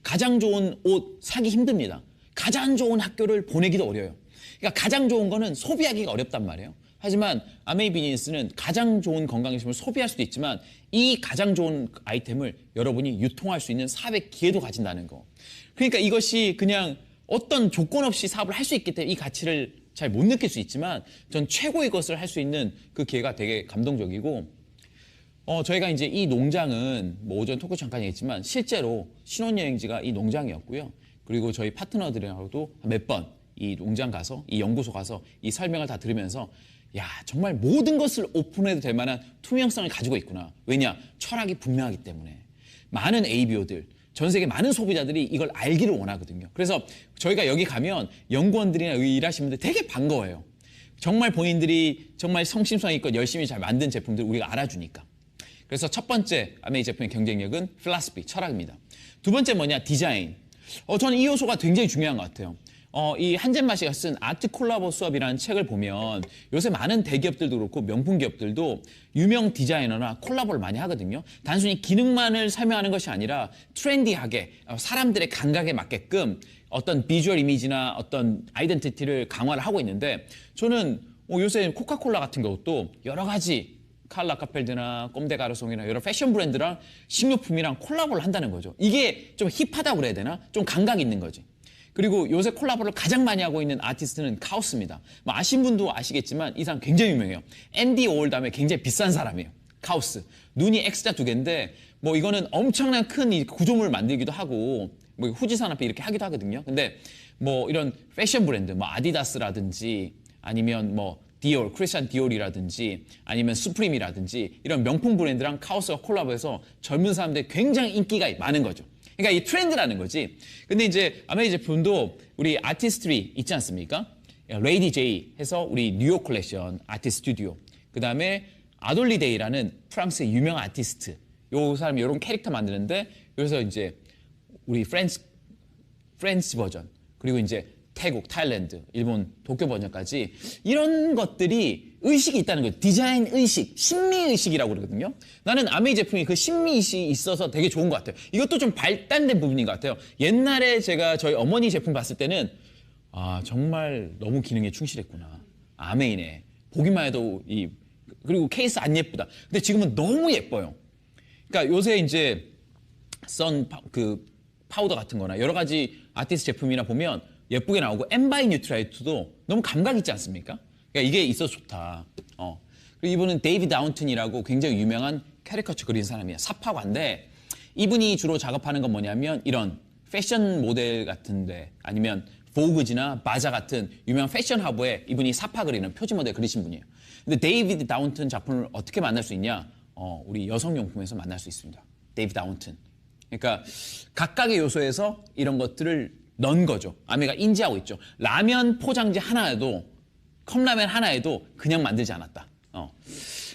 가장 좋은 옷 사기 힘듭니다. 가장 좋은 학교를 보내기도 어려워요. 그러니까 가장 좋은 거는 소비하기가 어렵단 말이에요. 하지만 아메이 비즈니스는 가장 좋은 건강식품을 소비할 수도 있지만 이 가장 좋은 아이템을 여러분이 유통할 수 있는 사업의 기회도 가진다는 거. 그러니까 이것이 그냥 어떤 조건 없이 사업을 할 수 있기 때문에 이 가치를 잘 못 느낄 수 있지만 전 최고의 것을 할 수 있는 그 기회가 되게 감동적이고 저희가 이제 이 농장은 뭐 오전 토크 잠깐 얘기했지만 실제로 신혼여행지가 이 농장이었고요. 그리고 저희 파트너들하고도 몇 번 이 농장 가서 이 연구소 가서 이 설명을 다 들으면서 야 정말 모든 것을 오픈해도 될 만한 투명성을 가지고 있구나. 왜냐? 철학이 분명하기 때문에. 많은 ABO들, 전 세계 많은 소비자들이 이걸 알기를 원하거든요. 그래서 저희가 여기 가면 연구원들이나 일하시는 분들 되게 반가워요. 정말 본인들이 정말 성심성 있고 열심히 잘 만든 제품들 우리가 알아주니까. 그래서 첫 번째 아메이 제품의 경쟁력은 필라스피, 철학입니다. 두 번째 뭐냐? 디자인. 저는 이 요소가 굉장히 중요한 것 같아요. 이 한젠마시가 쓴 아트 콜라보 수업이라는 책을 보면 요새 많은 대기업들도 그렇고 명품 기업들도 유명 디자이너나 콜라보를 많이 하거든요. 단순히 기능만을 설명하는 것이 아니라 트렌디하게 사람들의 감각에 맞게끔 어떤 비주얼 이미지나 어떤 아이덴티티를 강화를 하고 있는데 저는 요새 코카콜라 같은 것도 여러 가지 칼 라카펠드나 꼼데 가르송이나 여러 패션 브랜드랑 식료품이랑 콜라보를 한다는 거죠. 이게 좀 힙하다고 그래야 되나? 좀 감각 있는 거지. 그리고 요새 콜라보를 가장 많이 하고 있는 아티스트는 카오스입니다. 뭐 아신 분도 아시겠지만 이 사람 굉장히 유명해요. 앤디 오월 다음에 굉장히 비싼 사람이에요. 카오스. 눈이 X자 2개인데 뭐 이거는 엄청난 큰 구조물을 만들기도 하고 뭐 후지산 앞에 이렇게 하기도 하거든요. 근데 뭐 이런 패션 브랜드 뭐 아디다스라든지 아니면 뭐 디올, 크리스찬 디올이라든지 아니면 수프림이라든지 이런 명품 브랜드랑 카오스가 콜라보해서 젊은 사람들이 굉장히 인기가 많은 거죠. 그러니까 이 트렌드라는 거지. 근데 이제 아메이 제품도 우리 아티스트리 있지 않습니까? 레이디 제이 해서 우리 뉴욕 컬렉션 아티스트 스튜디오. 그 다음에 아돌리데이라는 프랑스의 유명 아티스트. 요 사람이 이런 캐릭터 만드는데 여기서 이제 우리 프렌치 버전 그리고 이제 태국, 타일랜드, 일본, 도쿄 버전까지 이런 것들이 의식이 있다는 거예요. 디자인 의식, 심미 의식이라고 그러거든요. 나는 아메이 제품이 그 심미 의식이 있어서 되게 좋은 것 같아요. 이것도 좀 발달된 부분인 것 같아요. 옛날에 제가 저희 어머니 제품 봤을 때는 아 정말 너무 기능에 충실했구나. 아메이네. 보기만 해도 그리고 케이스 안 예쁘다. 근데 지금은 너무 예뻐요. 그러니까 요새 이제 파우더 같은 거나 여러 가지 아티스트 제품이나 보면 예쁘게 나오고 엠바이 뉴트라이트도 너무 감각 있지 않습니까? 그러니까 이게 있어서 좋다. 그리고 이분은 데이비드 아운튼이라고 굉장히 유명한 캐리커처 그린 사람이에요. 사파관데 이분이 주로 작업하는 건 뭐냐면 이런 패션 모델 같은데 아니면 보그지나 바자 같은 유명한 패션 하부에 이분이 사파 그리는 표지 모델 그리신 분이에요. 근데 데이비드 다운튼 작품을 어떻게 만날 수 있냐? 우리 여성용품에서 만날 수 있습니다. 데이비드 다운튼. 그러니까 각각의 요소에서 이런 것들을 넣은 거죠. 아메가 인지하고 있죠. 라면 포장지 하나에도 컵라면 하나에도 그냥 만들지 않았다.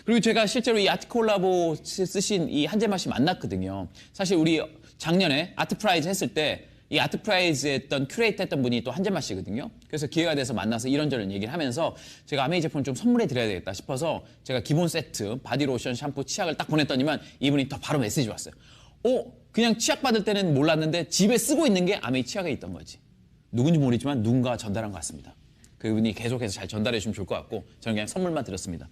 그리고 제가 실제로 이 아트콜라보 쓰신 이 한재마 씨 만났거든요. 사실 우리 작년에 아트프라이즈 했을 때 이 아트프라이즈 했던 큐레이터 했던 분이 또 한재마 씨거든요. 그래서 기회가 돼서 만나서 이런저런 얘기를 하면서 제가 아메이 제품을 좀 선물해 드려야 되겠다 싶어서 제가 기본 세트 바디로션, 샴푸, 치약을 딱 보냈더니만 이분이 더 바로 메시지 왔어요. 그냥 치약 받을 때는 몰랐는데 집에 쓰고 있는 게 아메이 치약에 있던 거지. 누군지 모르지만 누군가 전달한 것 같습니다. 그분이 계속해서 잘 전달해 주시면 좋을 것 같고 저는 그냥 선물만 드렸습니다.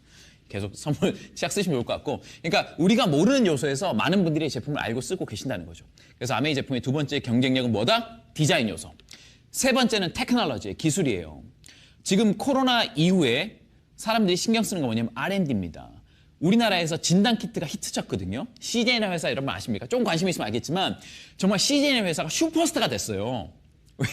계속 선물 치약 쓰시면 좋을 것 같고, 그러니까 우리가 모르는 요소에서 많은 분들이 제품을 알고 쓰고 계신다는 거죠. 그래서 아메이 제품의 두 번째 경쟁력은 뭐다? 디자인 요소. 세 번째는 테크놀로지, 기술이에요. 지금 코로나 이후에 사람들이 신경 쓰는 건 뭐냐면 R&D입니다. 우리나라에서 진단 키트가 히트쳤거든요. CJN 회사 여러분 아십니까? 좀 관심 있으면 알겠지만 정말 CJN 회사가 슈퍼스타가 됐어요.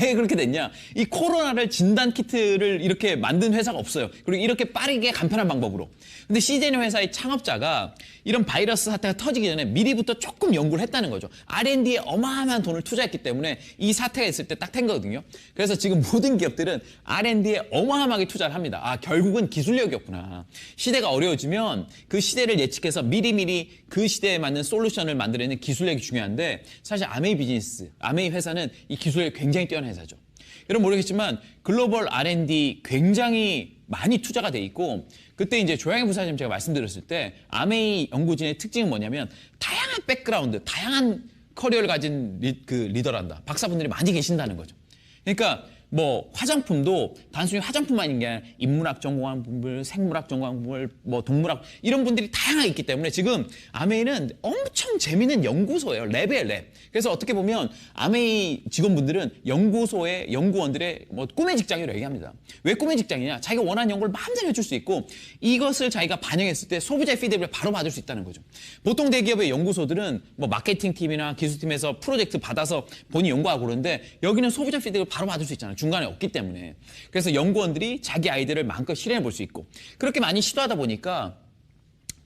왜 그렇게 됐냐? 이 코로나를 진단 키트를 이렇게 만든 회사가 없어요. 그리고 이렇게 빠르게 간편한 방법으로. 근데 CJN 회사의 창업자가 이런 바이러스 사태가 터지기 전에 미리부터 조금 연구를 했다는 거죠. R&D에 어마어마한 돈을 투자했기 때문에 이 사태가 있을 때 딱 된 거거든요. 그래서 지금 모든 기업들은 R&D에 어마어마하게 투자를 합니다. 결국은 기술력이었구나. 시대가 어려워지면 그 시대를 예측해서 미리미리 그 시대에 맞는 솔루션을 만들어내는 기술력이 중요한데 사실 아메이 비즈니스, 아메이 회사는 이 기술력이 굉장히 뛰어난 회사죠. 여러분 모르겠지만 글로벌 R&D 굉장히 많이 투자가 돼 있고 그때 이제 조양희 부사님 제가 말씀드렸을 때 아메이 연구진의 특징은 뭐냐면 다양한 백그라운드, 다양한 커리어를 가진 리더란다. 박사분들이 많이 계신다는 거죠. 그러니까 뭐 화장품도 단순히 화장품만인 게 아니라 인문학 전공한 분들, 생물학 전공한 분들, 뭐 동물학 이런 분들이 다양하게 있기 때문에 지금 아메이는 엄청 재미있는 연구소예요. 랩이에요, 랩. 그래서 어떻게 보면 아메이 직원분들은 연구소의 연구원들의 뭐 꿈의 직장이라고 얘기합니다. 왜 꿈의 직장이냐? 자기가 원하는 연구를 마음대로 해줄 수 있고 이것을 자기가 반영했을 때 소비자의 피드백을 바로 받을 수 있다는 거죠. 보통 대기업의 연구소들은 뭐 마케팅 팀이나 기술팀에서 프로젝트 받아서 본인이 연구하고 그러는데 여기는 소비자 피드백을 바로 받을 수 있잖아요. 중간에 없기 때문에. 그래서 연구원들이 자기 아이디어를 마음껏 실현해 볼 수 있고 그렇게 많이 시도하다 보니까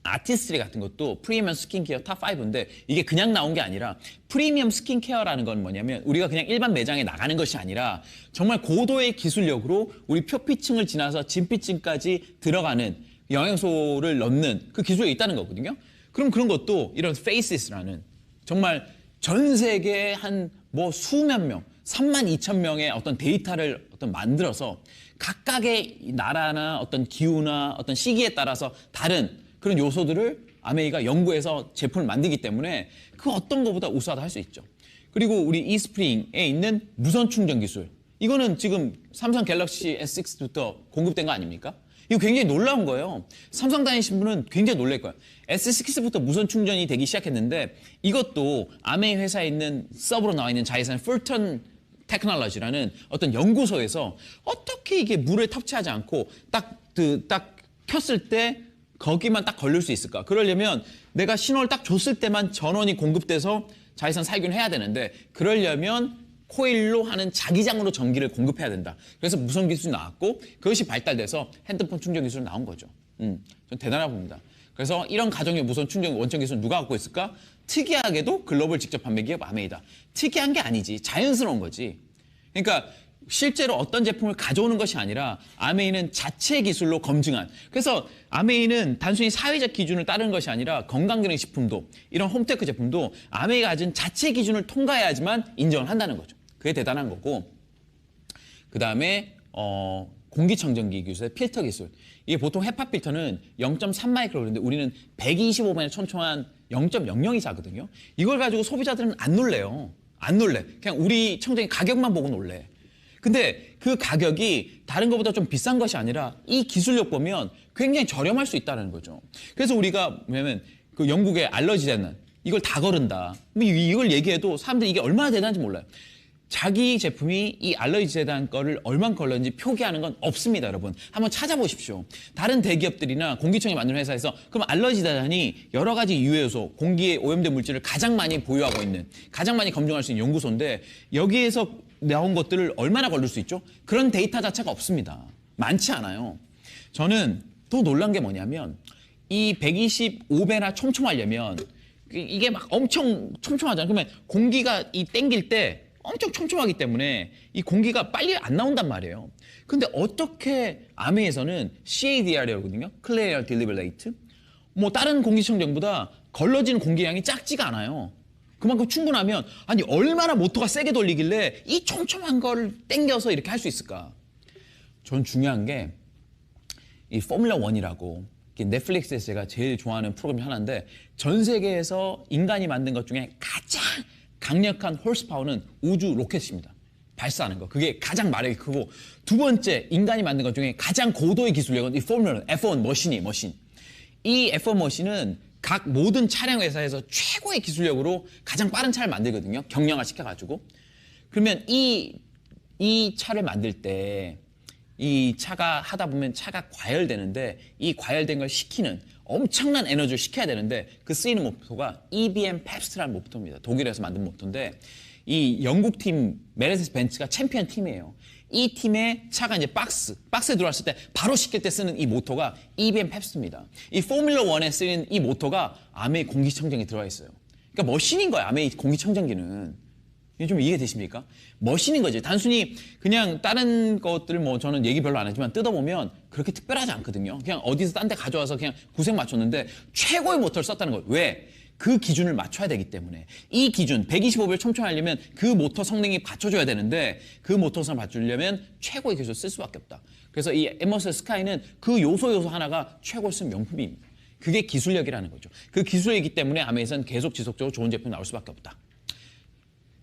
아티스트리 같은 것도 프리미엄 스킨케어 탑5인데 이게 그냥 나온 게 아니라 프리미엄 스킨케어라는 건 뭐냐면 우리가 그냥 일반 매장에 나가는 것이 아니라 정말 고도의 기술력으로 우리 표피층을 지나서 진피층까지 들어가는 영양소를 넣는 그 기술이 있다는 거거든요. 그럼 그런 것도 이런 페이시스라는 정말 전 세계에 한 뭐 수만 명 32,000명의 어떤 데이터를 만들어서 각각의 나라나 어떤 기후나 어떤 시기에 따라서 다른 그런 요소들을 아메이가 연구해서 제품을 만들기 때문에 그 어떤 것보다 우수하다 할 수 있죠. 그리고 우리 이스프링에 있는 무선 충전 기술. 이거는 지금 삼성 갤럭시 S6부터 공급된 거 아닙니까? 이거 굉장히 놀라운 거예요. 삼성 다니신 분은 굉장히 놀랄 거예요. S6부터 무선 충전이 되기 시작했는데 이것도 아메이 회사에 있는 서버로 나와 있는 자회사인 풀턴 테크놀로지라는 어떤 연구소에서 어떻게 이게 물을 터치하지 않고 딱 켰을 때 거기만 딱 걸릴 수 있을까? 그러려면 내가 신호를 딱 줬을 때만 전원이 공급돼서 자외선 살균을 해야 되는데 그러려면 코일로 하는 자기장으로 전기를 공급해야 된다. 그래서 무선 기술이 나왔고 그것이 발달돼서 핸드폰 충전 기술이 나온 거죠. 전 대단하다고 봅니다. 그래서 이런 가정용 무선 충전 원천 기술은 누가 갖고 있을까? 특이하게도 글로벌 직접 판매 기업 아메이다. 특이한 게 아니지. 자연스러운 거지. 그러니까 실제로 어떤 제품을 가져오는 것이 아니라 아메이는 자체 기술로 검증한. 그래서 아메이는 단순히 사회적 기준을 따르는 것이 아니라 건강기능식품도 이런 홈테크 제품도 아메이가 가진 자체 기준을 통과해야지만 인정을 한다는 거죠. 그게 대단한 거고. 그 다음에 공기청정기 기술의 필터 기술. 이게 보통 헤파 필터는 0.3마이크로 그러는데 우리는 125만에 촘촘한 0.0024거든요. 이걸 가지고 소비자들은 안 놀래요. 안 놀래. 그냥 우리 청정기 가격만 보고 놀래. 근데 그 가격이 다른 것보다 좀 비싼 것이 아니라 이 기술력 보면 굉장히 저렴할 수 있다는 거죠. 그래서 우리가 뭐냐면 그 영국의 알러지 재단 이걸 다 거른다. 이걸 얘기해도 사람들이 이게 얼마나 대단한지 몰라요. 자기 제품이 이 알러지 재단 거를 얼마나 걸렸는지 표기하는 건 없습니다, 여러분. 한번 찾아보십시오. 다른 대기업들이나 공기청이 만드는 회사에서 그럼 알러지 재단이 여러 가지 유해요소, 공기에 오염된 물질을 가장 많이 보유하고 있는, 가장 많이 검증할 수 있는 연구소인데 여기에서 나온 것들을 얼마나 걸릴 수 있죠? 그런 데이터 자체가 없습니다. 많지 않아요. 저는 더 놀란 게 뭐냐면 이 125배나 촘촘하려면 이게 막 엄청 촘촘하잖아요. 그러면 공기가 이 땡길 때 엄청 촘촘하기 때문에 이 공기가 빨리 안 나온단 말이에요. 근데 어떻게 아메에서는 CADR이거든요. Clear Air Delivery Rate. 뭐 다른 공기청정보다 걸러지는 공기량이 작지가 않아요. 그만큼 충분하면 아니 얼마나 모터가 세게 돌리길래 이 촘촘한 걸 땡겨서 이렇게 할 수 있을까? 전 중요한 게 이 포뮬러 1이라고 넷플릭스에서 제가 제일 좋아하는 프로그램 하나인데 전 세계에서 인간이 만든 것 중에 가장 강력한 홀스파워는 우주 로켓입니다. 발사하는 거. 그게 가장 마력이 크고 두 번째 인간이 만든 것 중에 가장 고도의 기술력은 이 포뮬러 F1 머신. 이 F1 머신은 각 모든 차량 회사에서 최고의 기술력으로 가장 빠른 차를 만들거든요. 경량화 시켜가지고. 그러면 이 차를 만들 때 이 차가 하다 보면 차가 과열되는데 이 과열된 걸 식히는 엄청난 에너지를 식혀야 되는데 그 쓰이는 모터가 EBM 펩스트라는 모터입니다. 독일에서 만든 모터인데 이 영국 팀 메르세데스 벤츠가 챔피언 팀이에요. 이 팀의 차가 이제 박스에 들어왔을 때 바로 식힐 때 쓰는 이 모터가 EBM 펩스입니다. 이 포뮬러 1에 쓰는 이 모터가 아메이 공기청정기에 들어가 있어요. 그러니까 머신인 거예요. 아메이 공기청정기는. 이게 좀 이해되십니까? 머신인 거지. 단순히 그냥 다른 것들 뭐 저는 얘기 별로 안 하지만 뜯어보면 그렇게 특별하지 않거든요. 그냥 어디서 딴 데 가져와서 그냥 구색 맞췄는데 최고의 모터를 썼다는 거예요. 왜? 그 기준을 맞춰야 되기 때문에. 이 기준 125배를 촘촘하려면 그 모터 성능이 받쳐줘야 되는데 그 모터 성능을 받쳐주려면 최고의 기술을 쓸 수밖에 없다. 그래서 이 에머스 스카이는 그 요소 하나가 최고를 쓴 명품입니다. 그게 기술력이라는 거죠. 그 기술력이기 때문에 아메에서는 계속 지속적으로 좋은 제품이 나올 수밖에 없다.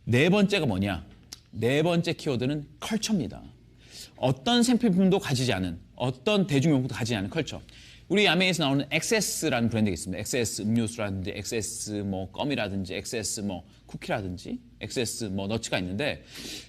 네 번째가 뭐냐? 네 번째 키워드는 컬처입니다. 어떤 생필품도 가지지 않은, 어떤 대중용품도 가지지 않은 컬처. 우리 아메에서 나오는 엑세스라는 브랜드가 있습니다. 엑세스 음료수라든지, 엑세스 뭐 껌이라든지, 엑세스 뭐 쿠키라든지, 엑세스 뭐 너츠가 있는데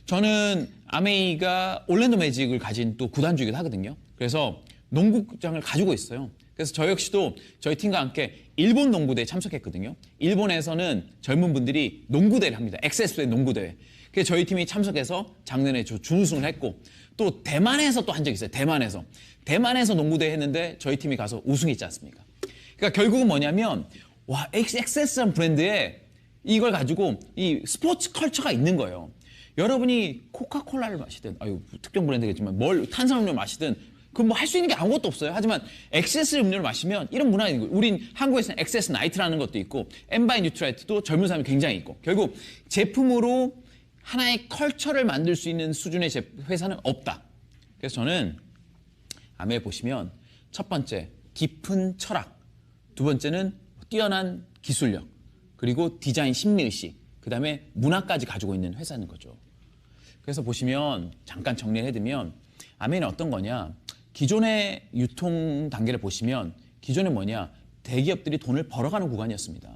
저는 아메이가 올랜도 매직을 가진 또 구단주이기도 하거든요. 그래서 농구장을 가지고 있어요. 그래서 저 역시도 저희 팀과 함께 일본 농구대회에 참석했거든요. 일본에서는 젊은 분들이 농구대회를 합니다. 엑세스의 농구대회. 그래서 저희 팀이 참석해서 작년에 준우승을 했고 또 대만에서 또 한 적이 있어요. 대만에서 농구대회 했는데 저희 팀이 가서 우승했지 않습니까? 그러니까 결국은 뭐냐면 와 엑세스라는 브랜드에 이걸 가지고 이 스포츠 컬처가 있는 거예요. 여러분이 코카콜라를 마시든 특정 브랜드겠지만 탄산음료 마시든 그 뭐 할 수 있는 게 아무것도 없어요. 하지만 엑세스 음료를 마시면 이런 문화가 있는 거예요. 우린 한국에서는 엑세스 나이트라는 것도 있고 엠바이 뉴트라이트도 젊은 사람이 굉장히 있고 결국 제품으로 하나의 컬처를 만들 수 있는 수준의 회사는 없다. 그래서 저는 아메에 보시면 첫 번째 깊은 철학, 두 번째는 뛰어난 기술력, 그리고 디자인 심리의식, 그 다음에 문화까지 가지고 있는 회사인 거죠. 그래서 보시면 잠깐 정리해드리면 아메는 어떤 거냐? 기존의 유통 단계를 보시면 기존에 뭐냐? 대기업들이 돈을 벌어가는 구간이었습니다.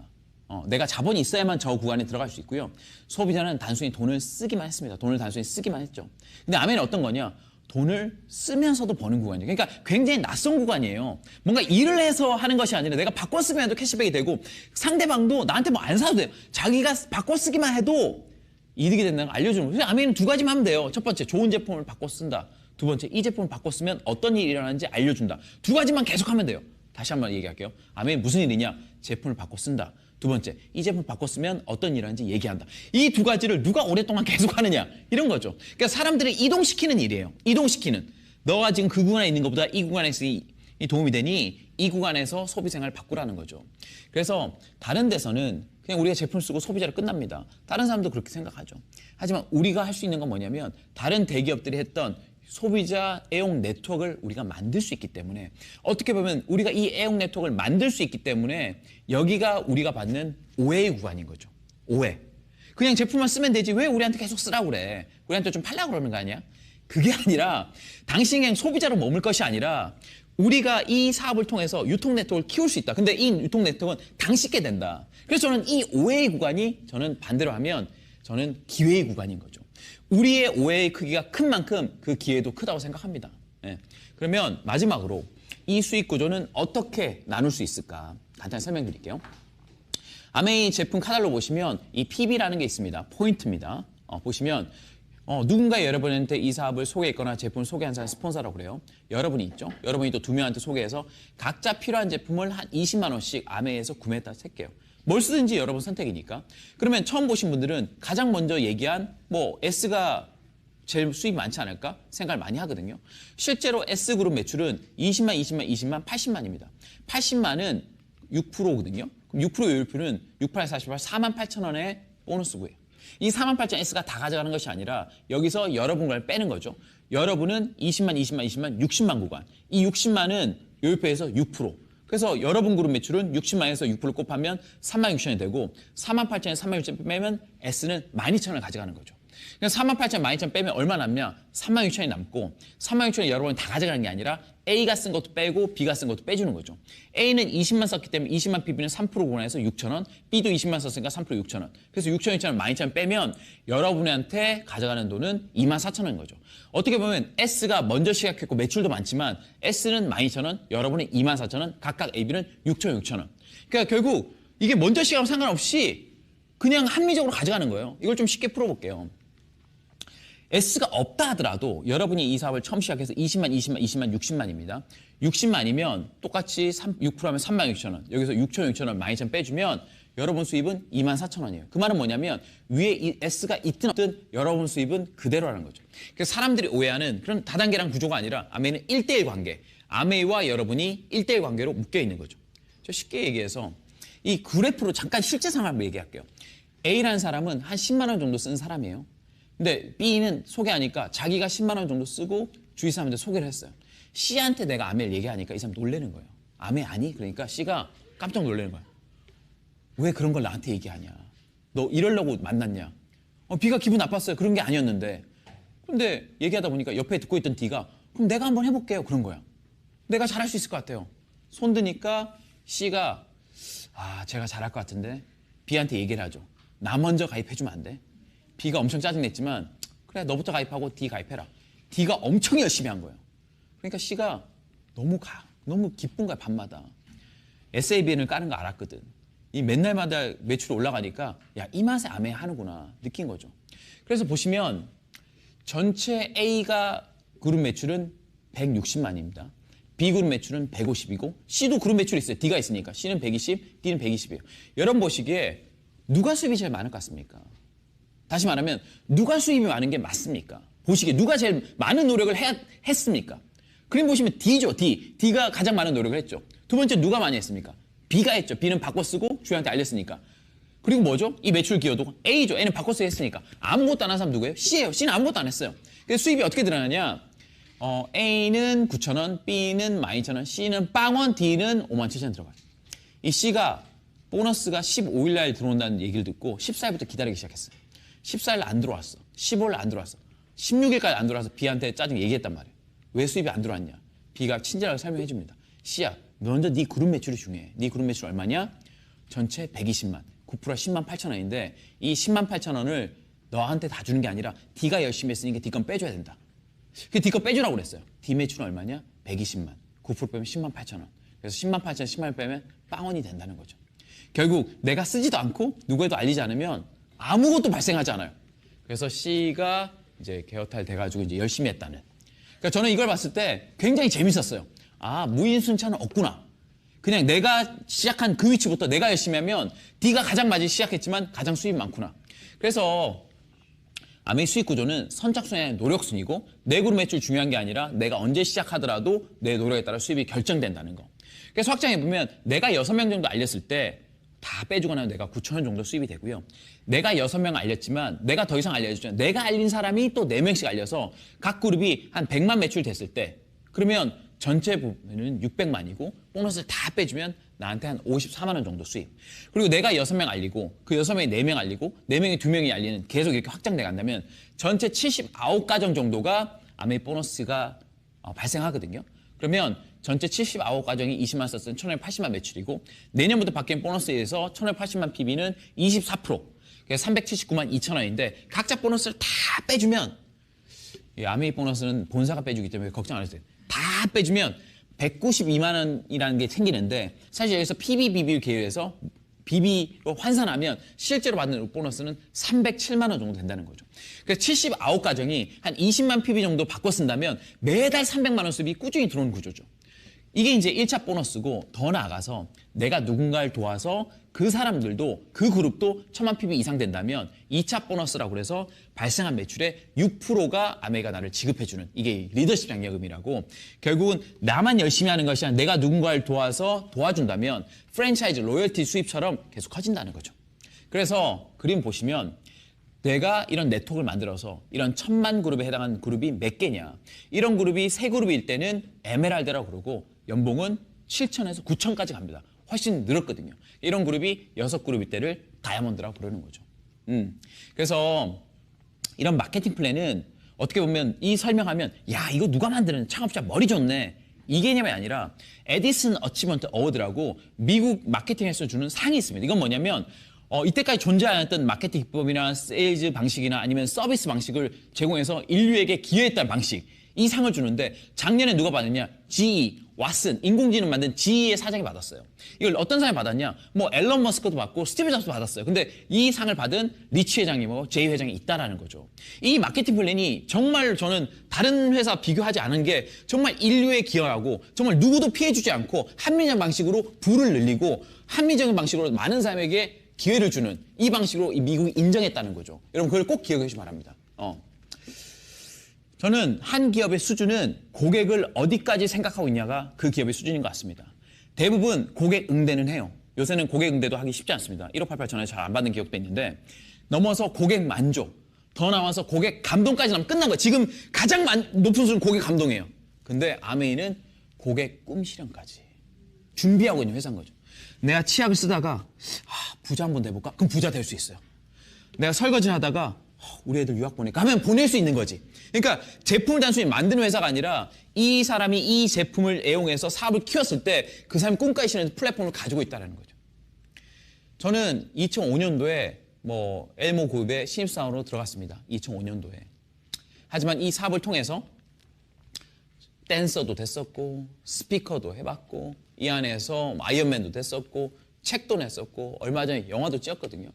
내가 자본이 있어야만 저 구간에 들어갈 수 있고요. 소비자는 단순히 돈을 쓰기만 했습니다. 돈을 단순히 쓰기만 했죠. 근데 아메는 어떤 거냐? 돈을 쓰면서도 버는 구간이에요. 그러니까 굉장히 낯선 구간이에요. 뭔가 일을 해서 하는 것이 아니라 내가 바꿔 쓰기만 해도 캐시백이 되고 상대방도 나한테 뭐 안 사도 돼요. 자기가 바꿔 쓰기만 해도 이득이 된다는 걸 알려주는 거예요. 아메는 두 가지만 하면 돼요. 첫 번째, 좋은 제품을 바꿔 쓴다. 두 번째, 이 제품을 바꿔 쓰면 어떤 일이 일어나는지 알려준다. 두 가지만 계속하면 돼요. 다시 한번 얘기할게요. 아메는 무슨 일이냐? 제품을 바꿔 쓴다. 두 번째, 이 제품 바꿔 쓰면 어떤 일을 하는지 얘기한다. 이 두 가지를 누가 오랫동안 계속하느냐 이런 거죠. 그러니까 사람들을 이동시키는 일이에요. 이동시키는. 너가 지금 그 구간에 있는 것보다 이 구간에서 이 도움이 되니 이 구간에서 소비 생활을 바꾸라는 거죠. 그래서 다른 데서는 그냥 우리가 제품 쓰고 소비자로 끝납니다. 다른 사람도 그렇게 생각하죠. 하지만 우리가 할 수 있는 건 뭐냐면 다른 대기업들이 했던 소비자 애용 네트워크를 우리가 만들 수 있기 때문에 어떻게 보면 우리가 이 애용 네트워크를 만들 수 있기 때문에 여기가 우리가 받는 오해의 구간인 거죠. 오해. 그냥 제품만 쓰면 되지 왜 우리한테 계속 쓰라고 그래. 우리한테 좀 팔라고 그러는 거 아니야? 그게 아니라 당신이 그냥 소비자로 머물 것이 아니라 우리가 이 사업을 통해서 유통 네트워크를 키울 수 있다. 근데 이 유통 네트워크는 당신께 된다. 그래서 저는 이 오해의 구간이 저는 반대로 하면 저는 기회의 구간인 거죠. 우리의 오해의 크기가 큰 만큼 그 기회도 크다고 생각합니다. 예. 그러면 마지막으로 이 수익 구조는 어떻게 나눌 수 있을까? 간단히 설명드릴게요. 아메이 제품 카탈로그 보시면 이 PB라는 게 있습니다. 포인트입니다. 보시면 누군가 여러분한테 이 사업을 소개했거나 제품을 소개한 사람 스폰서라고 그래요. 여러분이 있죠. 여러분이 또 2명한테 소개해서 각자 필요한 제품을 한 20만 원씩 아메에서 구매했다 칠게요. 뭘 쓰든지 여러분 선택이니까. 그러면 처음 보신 분들은 가장 먼저 얘기한 S가 제일 수입 많지 않을까 생각을 많이 하거든요. 실제로 S그룹 매출은 20만, 80만입니다. 80만은 6%거든요. 그럼 6% 요율표는 68, 48, 4만 8천 원의 보너스고요. 이 4만 8천 S가 다 가져가는 것이 아니라 여기서 여러분 걸 빼는 거죠. 여러분은 20만, 60만 구간. 이 60만은 요율표에서 6%. 그래서 여러분 그룹 매출은 60만에서 6% 곱하면 3만 6천이 되고 4만 8천에 3만 6천 빼면 S는 12,000원을 가져가는 거죠. 그러니까 4만 8천, 12,000 빼면 얼마 남냐? 3만 6천이 남고 3만 6천이 여러분이 다 가져가는 게 아니라 A가 쓴 것도 빼고 B가 쓴 것도 빼주는 거죠. A는 20만 썼기 때문에 20만 PB는 3% 고안해서 6,000원, B도 20만 썼으니까 3% 6,000원. 그래서 6,000원, 6,000원, 12,000원 빼면 여러분한테 가져가는 돈은 24,000원인 거죠. 어떻게 보면 S가 먼저 시작했고 매출도 많지만 S는 12,000원, 여러분은 24,000원, 각각 AB는 6,000원, 6,000원. 그러니까 결국 이게 먼저 시작하면 상관없이 그냥 합리적으로 가져가는 거예요. 이걸 좀 쉽게 풀어볼게요. S가 없다 하더라도 여러분이 이 사업을 처음 시작해서 20만, 60만입니다. 60만이면 똑같이 6%하면 3만 6천 원. 여기서 6천, 6천 원, 12,000 빼주면 여러분 수입은 2만 4천 원이에요. 그 말은 뭐냐면 위에 이 S가 있든 없든 여러분 수입은 그대로라는 거죠. 그래서 사람들이 오해하는 그런 다단계랑 구조가 아니라 아메이는 1대1 관계. 아메이와 여러분이 1대1 관계로 묶여 있는 거죠. 저 쉽게 얘기해서 이 그래프로 잠깐 실제 상황을 얘기할게요. A라는 사람은 한 10만 원 정도 쓴 사람이에요. 근데 B는 소개하니까 자기가 10만 원 정도 쓰고 주위 사람한테 소개를 했어요. C한테 내가 아메를 얘기하니까 이 사람 놀래는 거예요. 아메 아니? 그러니까 C가 깜짝 놀라는 거예요. 왜 그런 걸 나한테 얘기하냐? 너 이러려고 만났냐? B가 기분 나빴어요. 그런 게 아니었는데. 근데 얘기하다 보니까 옆에 듣고 있던 D가 그럼 내가 한번 해볼게요. 그런 거야. 내가 잘할 수 있을 것 같아요. 손 드니까 C가 제가 잘할 것 같은데 B한테 얘기를 하죠. 나 먼저 가입해주면 안 돼? B가 엄청 짜증냈지만 그래 너부터 가입하고 D 가입해라. D가 엄청 열심히 한 거예요. 그러니까 C가 너무 기쁜 거야 밤마다. SABN을 까는 거 알았거든. 이 맨날마다 매출이 올라가니까 야 이 맛에 아메 하는구나 느낀 거죠. 그래서 보시면 전체 A가 그룹 매출은 160만입니다. B 그룹 매출은 150이고 C도 그룹 매출이 있어요. D가 있으니까 C는 120, D는 120이에요. 여러분 보시기에 누가 수입이 제일 많을 것 같습니까? 다시 말하면 누가 수입이 많은 게 맞습니까? 보시기에 누가 제일 많은 노력을 했습니까? 그림 보시면 D죠. D가 가장 많은 노력을 했죠. 두 번째 누가 많이 했습니까? B가 했죠. B는 바꿔 쓰고 주인한테 알렸으니까. 그리고 뭐죠? 이 매출 기여도 A죠. A는 바꿔 쓰기 했으니까. 아무것도 안 한 사람 누구예요? C예요. C는 아무것도 안 했어요. 그래서 수입이 어떻게 드러나냐? A는 9,000원, B는 12,000원, C는 빵원, D는 57,000원 들어가요. 이 C가 보너스가 15일 날 들어온다는 얘기를 듣고 14일부터 기다리기 시작했어요. 14일 안 들어왔어. 15일 안 들어왔어. 16일까지 안 들어와서 B한테 짜증 얘기했단 말이에요. 왜 수입이 안 들어왔냐? B가 친절하게 설명해 줍니다. C야, 먼저 네 그룹 매출이 중요해. 네 그룹 매출 얼마냐? 전체 120만. 9%가 10만 8천 원인데 이 10만 8천 원을 너한테 다 주는 게 아니라 D가 열심히 했으니까 D 건 빼줘야 된다. 그 D 거 빼주라고 그랬어요. D 매출은 얼마냐? 120만. 9% 빼면 10만 8천 원. 그래서 10만 8천 원, 10만 원 빼면 빵원이 된다는 거죠. 결국 내가 쓰지도 않고 누구에도 알리지 않으면 아무것도 발생하지 않아요. 그래서 C가 이제 개어탈 돼가지고 이제 열심히 했다는. 그러니까 저는 이걸 봤을 때 굉장히 재밌었어요. 무인순차는 없구나. 그냥 내가 시작한 그 위치부터 내가 열심히 하면 D가 가장 많이 시작했지만 가장 수입 많구나. 그래서 아메이 수익 구조는 선착순의 노력순이고 내 그룹 매출 중요한 게 아니라 내가 언제 시작하더라도 내 노력에 따라 수입이 결정된다는 거. 그래서 확장해보면 내가 6명 정도 알렸을 때 다 빼주고 나면 내가 9,000원 정도 수입이 되고요. 내가 6명 알렸지만 내가 더 이상 알려주잖아요. 내가 알린 사람이 또 4명씩 알려서 각 그룹이 한 100만 매출 됐을 때 그러면 전체 부분은 600만이고 보너스를 다 빼주면 나한테 한 54만 원 정도 수입. 그리고 내가 6명 알리고 그 6명이 4명 알리고 4명이 2명이 알리는 계속 이렇게 확장돼 간다면 전체 79가정 정도가 아메이 보너스가 발생하거든요. 그러면 전체 79가정이 20만 썼으면 1,580만 매출이고 내년부터 바뀐 보너스에 의해서 1,580만 PB는 24%. 그래서 379만 2천 원인데 각자 보너스를 다 빼주면 이 아메이 보너스는 본사가 빼주기 때문에 걱정 안 해도 돼요. 다 빼주면 192만 원이라는 게 생기는데 사실 여기서 PB, BB를 계유해서 BB로 환산하면 실제로 받는 보너스는 307만 원 정도 된다는 거죠. 그래서 79가정이 한 20만 PB 정도 바꿔 쓴다면 매달 300만 원 수입이 꾸준히 들어오는 구조죠. 이게 이제 1차 보너스고, 더 나아가서 내가 누군가를 도와서 그 사람들도, 그 그룹도 1000만 PB 이상 된다면 2차 보너스라고 그래서 발생한 매출의 6%가 아메이가 나를 지급해주는, 이게 리더십 장려금이라고, 결국은 나만 열심히 하는 것이 아니라 내가 누군가를 도와서 도와준다면 프랜차이즈 로열티 수입처럼 계속 커진다는 거죠. 그래서 그림 보시면 내가 이런 네트워크를 만들어서 이런 1000만 그룹에 해당하는 그룹이 몇 개냐, 이런 그룹이 3그룹일 때는 에메랄드라고 그러고 연봉은 7천에서 9천까지 갑니다. 훨씬 늘었거든요. 이런 그룹이 6그룹일 때를 다이아몬드라고 부르는 거죠. 그래서 이런 마케팅 플랜은 어떻게 보면 이 설명하면 야, 이거 누가 만드는, 창업자 머리 좋네, 이 개념이 아니라 에디슨 어치먼트 어워드라고 미국 마케팅에서 주는 상이 있습니다. 이건 뭐냐면 이때까지 존재하였던 마케팅 기법이나 세일즈 방식이나 아니면 서비스 방식을 제공해서 인류에게 기여했다는 방식, 이 상을 주는데 작년에 누가 받았냐? GE, 왓슨, 인공지능 만든 GE의 사장이 받았어요. 이걸 어떤 사람이 받았냐? 뭐 앨런 머스크도 받고 스티브 잡스도 받았어요. 근데 이 상을 받은 리치 회장님하고 제이 회장이 있다라는 거죠. 이 마케팅 플랜이 정말 저는 다른 회사 비교하지 않은 게 정말 인류에 기여하고 정말 누구도 피해주지 않고 합리적 방식으로 부를 늘리고 합리적인 방식으로 많은 사람에게 기회를 주는 이 방식으로 이 미국이 인정했다는 거죠. 여러분 그걸 꼭 기억해 주시기 바랍니다. 저는 한 기업의 수준은 고객을 어디까지 생각하고 있냐가 그 기업의 수준인 것 같습니다. 대부분 고객 응대는 해요. 요새는 고객 응대도 하기 쉽지 않습니다. 1588 전화 잘 안 받는 기업도 있는데, 넘어서 고객 만족, 더 나와서 고객 감동까지 나면 끝난 거예요. 지금 가장 높은 수준 고객 감동이에요. 근데 아메이는 고객 꿈 실현까지 준비하고 있는 회사인 거죠. 내가 치약을 쓰다가 부자 한번 돼볼까? 그럼 부자 될 수 있어요. 내가 설거지 하다가 우리 애들 유학 보낼까 하면 보낼 수 있는 거지. 그러니까 제품을 단순히 만드는 회사가 아니라 이 사람이 이 제품을 애용해서 사업을 키웠을 때 그 사람이 꿈까지 실현하는 플랫폼을 가지고 있다는 거죠. 저는 2005년도에 엘모 그룹의 신입사원으로 들어갔습니다. 2005년도에. 하지만 이 사업을 통해서 댄서도 됐었고 스피커도 해봤고 이 안에서 아이언맨도 됐었고 책도 냈었고 얼마 전에 영화도 찍었거든요.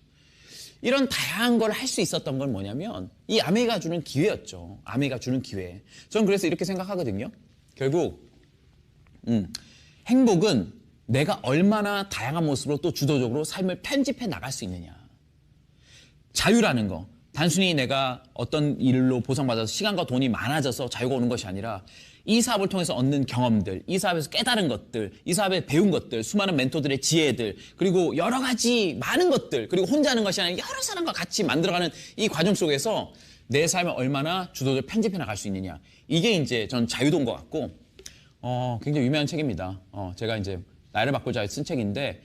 이런 다양한 걸 할 수 있었던 건 뭐냐면 이 아메이가 주는 기회였죠. 아메이가 주는 기회. 저는 그래서 이렇게 생각하거든요. 결국 행복은 내가 얼마나 다양한 모습으로 또 주도적으로 삶을 편집해 나갈 수 있느냐. 자유라는 거. 단순히 내가 어떤 일로 보상받아서 시간과 돈이 많아져서 자유가 오는 것이 아니라 이 사업을 통해서 얻는 경험들, 이 사업에서 깨달은 것들, 이 사업에 배운 것들, 수많은 멘토들의 지혜들, 그리고 여러 가지 많은 것들, 그리고 혼자 하는 것이 아니라 여러 사람과 같이 만들어가는 이 과정 속에서 내 삶을 얼마나 주도적으로 편집해 나갈 수 있느냐. 이게 이제 전 자유도인 것 같고, 굉장히 유명한 책입니다. 제가 이제 나를 바꾸자 쓴 책인데,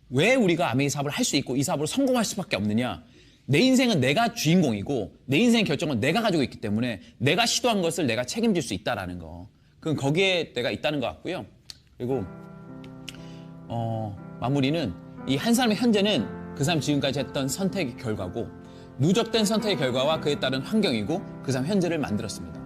왜 우리가 아메이 사업을 할 수 있고 이 사업으로 성공할 수밖에 없느냐. 내 인생은 내가 주인공이고 내 인생의 결정은 내가 가지고 있기 때문에 내가 시도한 것을 내가 책임질 수 있다라는 거. 그건 거기에 내가 있다는 것 같고요. 그리고 마무리는 이 한 사람의 현재는 그 사람 지금까지 했던 선택의 결과고 누적된 선택의 결과와 그에 따른 환경이고 그 사람 현재를 만들었습니다.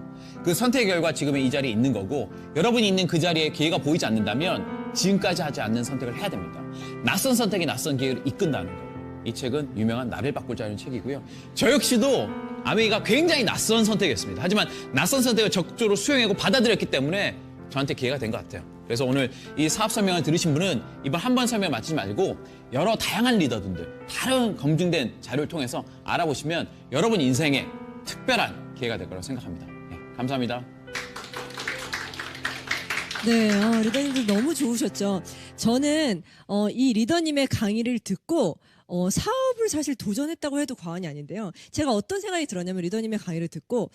그 선택의 결과 지금의 이 자리에 있는 거고 여러분이 있는 그 자리에 기회가 보이지 않는다면 지금까지 하지 않는 선택을 해야 됩니다. 낯선 선택이 낯선 기회를 이끈다는 거. 이 책은 유명한 나를 바꾸자는 책이고요. 저 역시도 아메이가 굉장히 낯선 선택이었습니다. 하지만 낯선 선택을 적극적으로 수용하고 받아들였기 때문에 저한테 기회가 된 것 같아요. 그래서 오늘 이 사업 설명을 들으신 분은 이번 한 번 설명 마치지 말고 여러 다양한 리더분들, 다른 검증된 자료를 통해서 알아보시면 여러분 인생에 특별한 기회가 될 거라고 생각합니다. 네, 감사합니다. 네, 리더님들 너무 좋으셨죠. 저는 이 리더님의 강의를 듣고 사업을 사실 도전했다고 해도 과언이 아닌데요. 제가 어떤 생각이 들었냐면 리더님의 강의를 듣고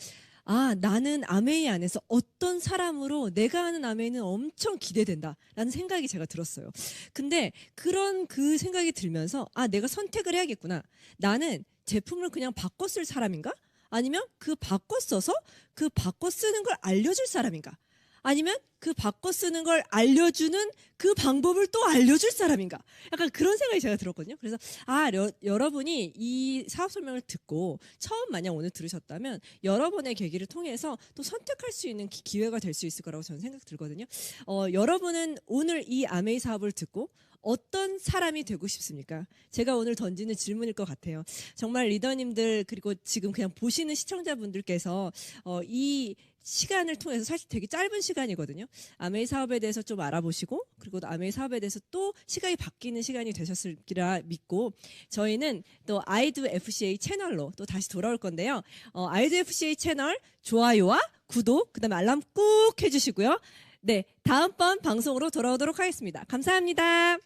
나는 아메이 안에서 어떤 사람으로 내가 하는 아메이는 엄청 기대된다라는 생각이 제가 들었어요. 근데 그런 그 생각이 들면서 내가 선택을 해야겠구나. 나는 제품을 그냥 바꿔 쓸 사람인가? 아니면 그 바꿔 써서 그 바꿔 쓰는 걸 알려줄 사람인가? 아니면 그 바꿔 쓰는 걸 알려주는 그 방법을 또 알려줄 사람인가? 약간 그런 생각이 제가 들었거든요. 그래서 여러분이 이 사업 설명을 듣고 처음 만약 오늘 들으셨다면 여러 번의 계기를 통해서 또 선택할 수 있는 기회가 될 수 있을 거라고 저는 생각 들거든요. 여러분은 오늘 이 아메이 사업을 듣고 어떤 사람이 되고 싶습니까? 제가 오늘 던지는 질문일 것 같아요. 정말 리더님들 그리고 지금 그냥 보시는 시청자분들께서 이 시간을 통해서 사실 되게 짧은 시간이거든요. 아메이 사업에 대해서 좀 알아보시고 그리고 또 아메이 사업에 대해서 또 시각이 바뀌는 시간이 되셨으리라 믿고 저희는 또 아이드 FCA 채널로 또 다시 돌아올 건데요. 아이드 FCA 채널 좋아요와 구독 그다음에 알람 꾹 해주시고요. 네, 다음번 방송으로 돌아오도록 하겠습니다. 감사합니다.